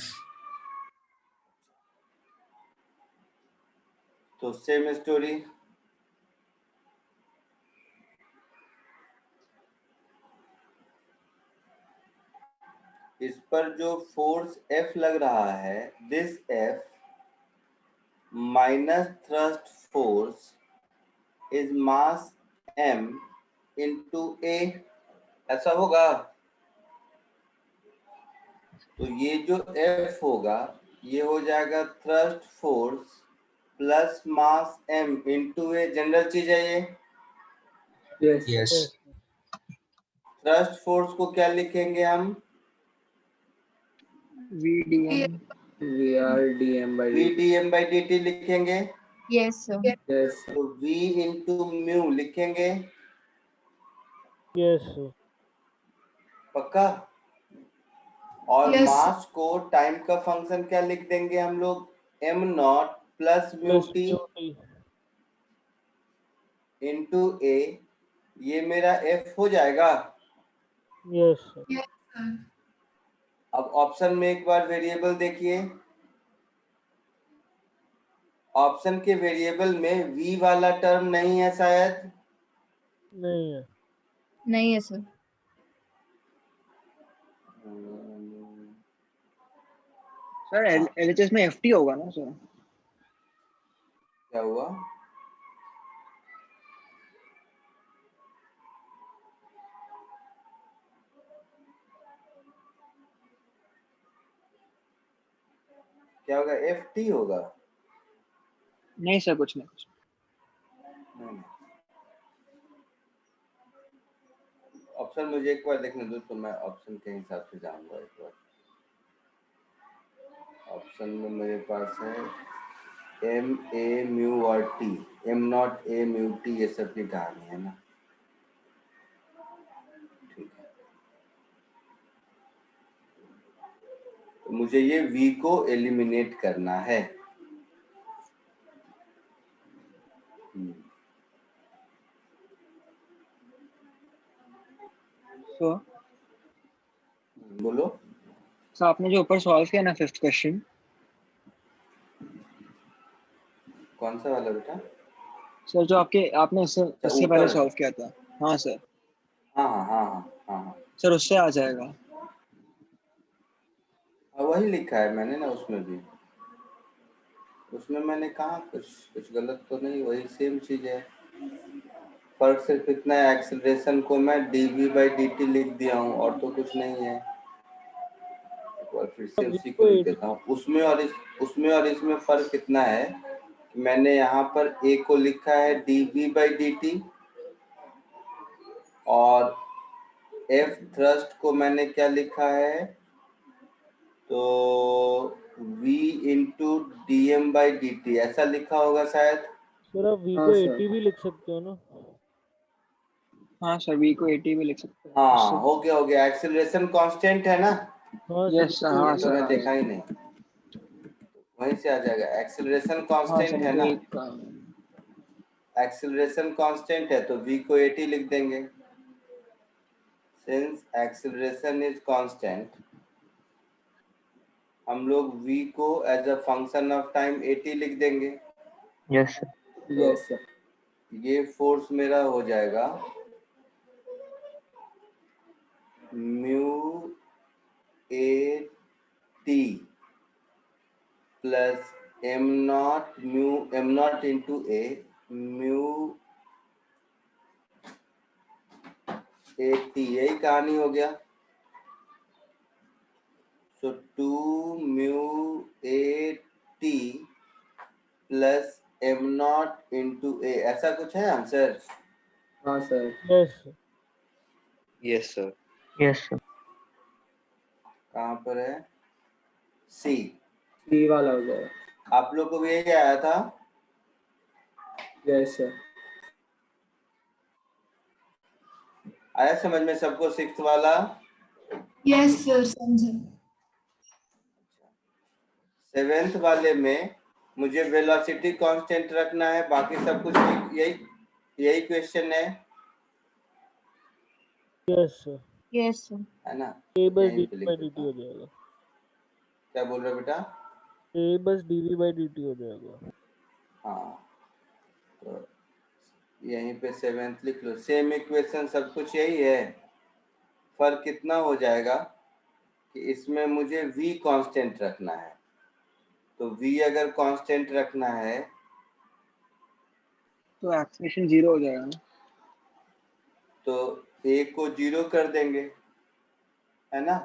तो सेम स्टोरी, इस पर जो फोर्स F लग रहा है, this F minus thrust force is mass M into A, ऐसा होगा। तो ये जो F होगा ये हो जाएगा thrust force plus mass M into A, general चीज है ये।
Yes.
थ्रस्ट फोर्स को क्या लिखेंगे हम?
VDM
VRDM by
V dm by dt लिखेंगे।
Yes, sir.
Yes.
तो V इंटू म्यू लिखेंगे,
Yes, sir.
पक्का? और
Yes.
मास को टाइम का फंक्शन क्या लिख देंगे हम लोग, m not plus mu
Plus
T
QT.
Into a, ये मेरा f हो जाएगा।
Yes, sir.
Yes sir.
अब ऑप्शन में एक बार वेरिएबल देखिए, ऑप्शन के वेरिएबल में v वाला टर्म नहीं है शायद,
नहीं है।
नहीं है सर।
सर LHS में FT होगा ना सर?
क्या हुआ? क्या होगा, ft होगा?
नहीं सर, कुछ नहीं।
नहीं। ऑप्शन मुझे एक बार देखने दो तो मैं ऑप्शन के हिसाब से जाऊंगा एक बार। ऑप्शन में मेरे पास है m a म्यू और t, m not a mu t, ये सब की कहानी है ना, ठीक है। तो मुझे ये v को एलिमिनेट करना है।
सो
बोलो।
सर आपने जो ऊपर सॉल्व किया ना 5th क्वेश्चन,
कौन सा वाला बेटा?
सर जो आपने इससे पहले
ऊपर।
सॉल्व किया था। हाँ सर।
हाँ हाँ हाँ हाँ हाँ हाँ,
सर उससे आ जाएगा।
वही लिखा है मैंने ना, उसमें भी, उसमें मैंने कहा कुछ गलत तो नहीं, वही सेम चीज है। फर्क सिर्फ इतना है, एक्सेलरेशन को मैं dv by dt लिख दिया हूँ और तो कुछ नहीं है। एक बार फिर से उसी को लिख देता हूँ। उसमें और इसमें फर्क कितना है कि मैंने यहाँ पर a को लिखा है dv by dt और f थ्रस्ट को मैंने क्या लिखा है, तो v into D M by D T, ऐसा लिखा होगा शायद।
सर आप V
हाँ,
को
सर।
80 भी लिख सकते हो ना?
हाँ सर, V को 80 भी लिख सकते हैं।
हाँ, हो गया। एक्सेलरेशन कांस्टेंट है ना?
हाँ
यस सर। हाँ
ये तो
सर।
मैं देखा ही नहीं, वहीं से आ जाएगा। एक्सेलरेशन
हाँ
कांस्टेंट
सर,
है ना?
एक
एक्सेलरेशन कांस्टेंट है तो v को 80 लिख देंगे, सिंस एक्सेलरेशन इज कांस्टेंट, हम लोग v को as a function of time at लिख देंगे।
Yes sir.
Yes, sir.
ये फोर्स मेरा हो जाएगा mu A T plus M naught into A mu A T, यही कहानी हो गया। So 2 mu A T plus M naught into A, ऐसा कुछ है आंसर?
हाँ sir.
Yes
yes sir.
Yes sir.
कहाँ पर है? सी।
सी वाला हो जाएगा।
आप लोग को भी यही आया था?
Yes sir.
आया समझ में सबको सिक्स वाला?
यस सर, समझे।
सेवेंथ वाले में मुझे वेलोसिटी कांस्टेंट रखना है, बाकी सब कुछ यही क्वेश्चन है।
Yes sir.
Yes sir.
है ना?
ए बस
यहीं पे
dv
लिख
by
देता
dt हो
हूँ।
जाएगा।
क्या बोल रहे हो बेटा?
ए बस dv by dt हो जाएगा।
हाँ, तो यहीं पे सेवेंथ लिख लो। सेम इक्वेशन सब कुछ यही है, फर्क कितना हो जाएगा कि इसमें मुझे v कांस्टेंट रखना है। तो v अगर कांस्टेंट रखना है
तो एक्सेलरेशन 0 हो जाएगा ना।
तो a को 0 कर देंगे, है ना?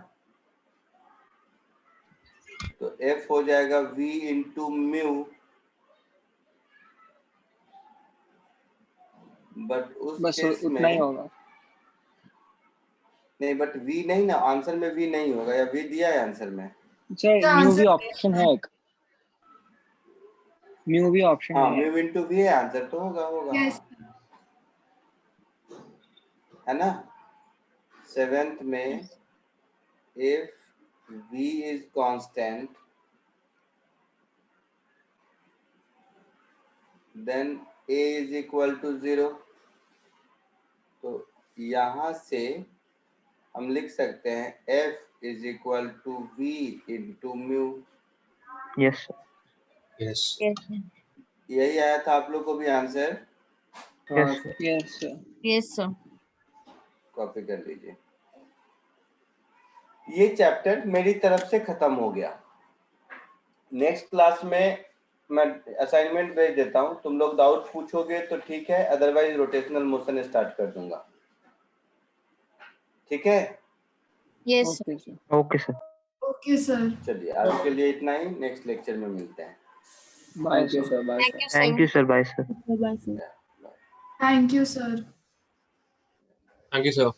तो f हो जाएगा v इंटू म्यू, बट उस
बस
केस
उतना ही
में
होगा।
नहीं, बट v नहीं ना, आंसर में v नहीं होगा, या v दिया है आंसर में?
सर
तो
म्यू भी
आंसर
ऑप्शन है एक, म्यू भी ऑप्शन
हाँ,
है।
म्यू इंटू v है आंसर, तो होगा
यस
है ना? सेवेंथ में if v is constant then a is equal to 0। तो यहाँ से हम लिख सकते हैं f is equal to v into mu.
Yes sir.
Yes
yes sir.
यही आया था आप लोग को भी आंसर?
हाँ
yes
sir.
Yes sir.
Yes sir.
Copy कर लीजिए। ये चैप्टर मेरी तरफ से खत्म हो गया। नेक्स्ट क्लास में मैं असाइनमेंट भेज देता हूँ, तुम लोग डाउट पूछोगे तो ठीक है, अदरवाइज रोटेशनल मोशन स्टार्ट कर दूंगा। ठीक है?
Yes sir.
Okay sir.
Okay sir.
Okay sir.
चलिए, आज के लिए इतना ही, नेक्स्ट लेक्चर में मिलते हैं।
Bye
thank you
sir.
Sir. Bye
thank
sir.
You sir.
Thank you sir. Bye sir.
Bye sir.
Thank you sir.
Thank you sir.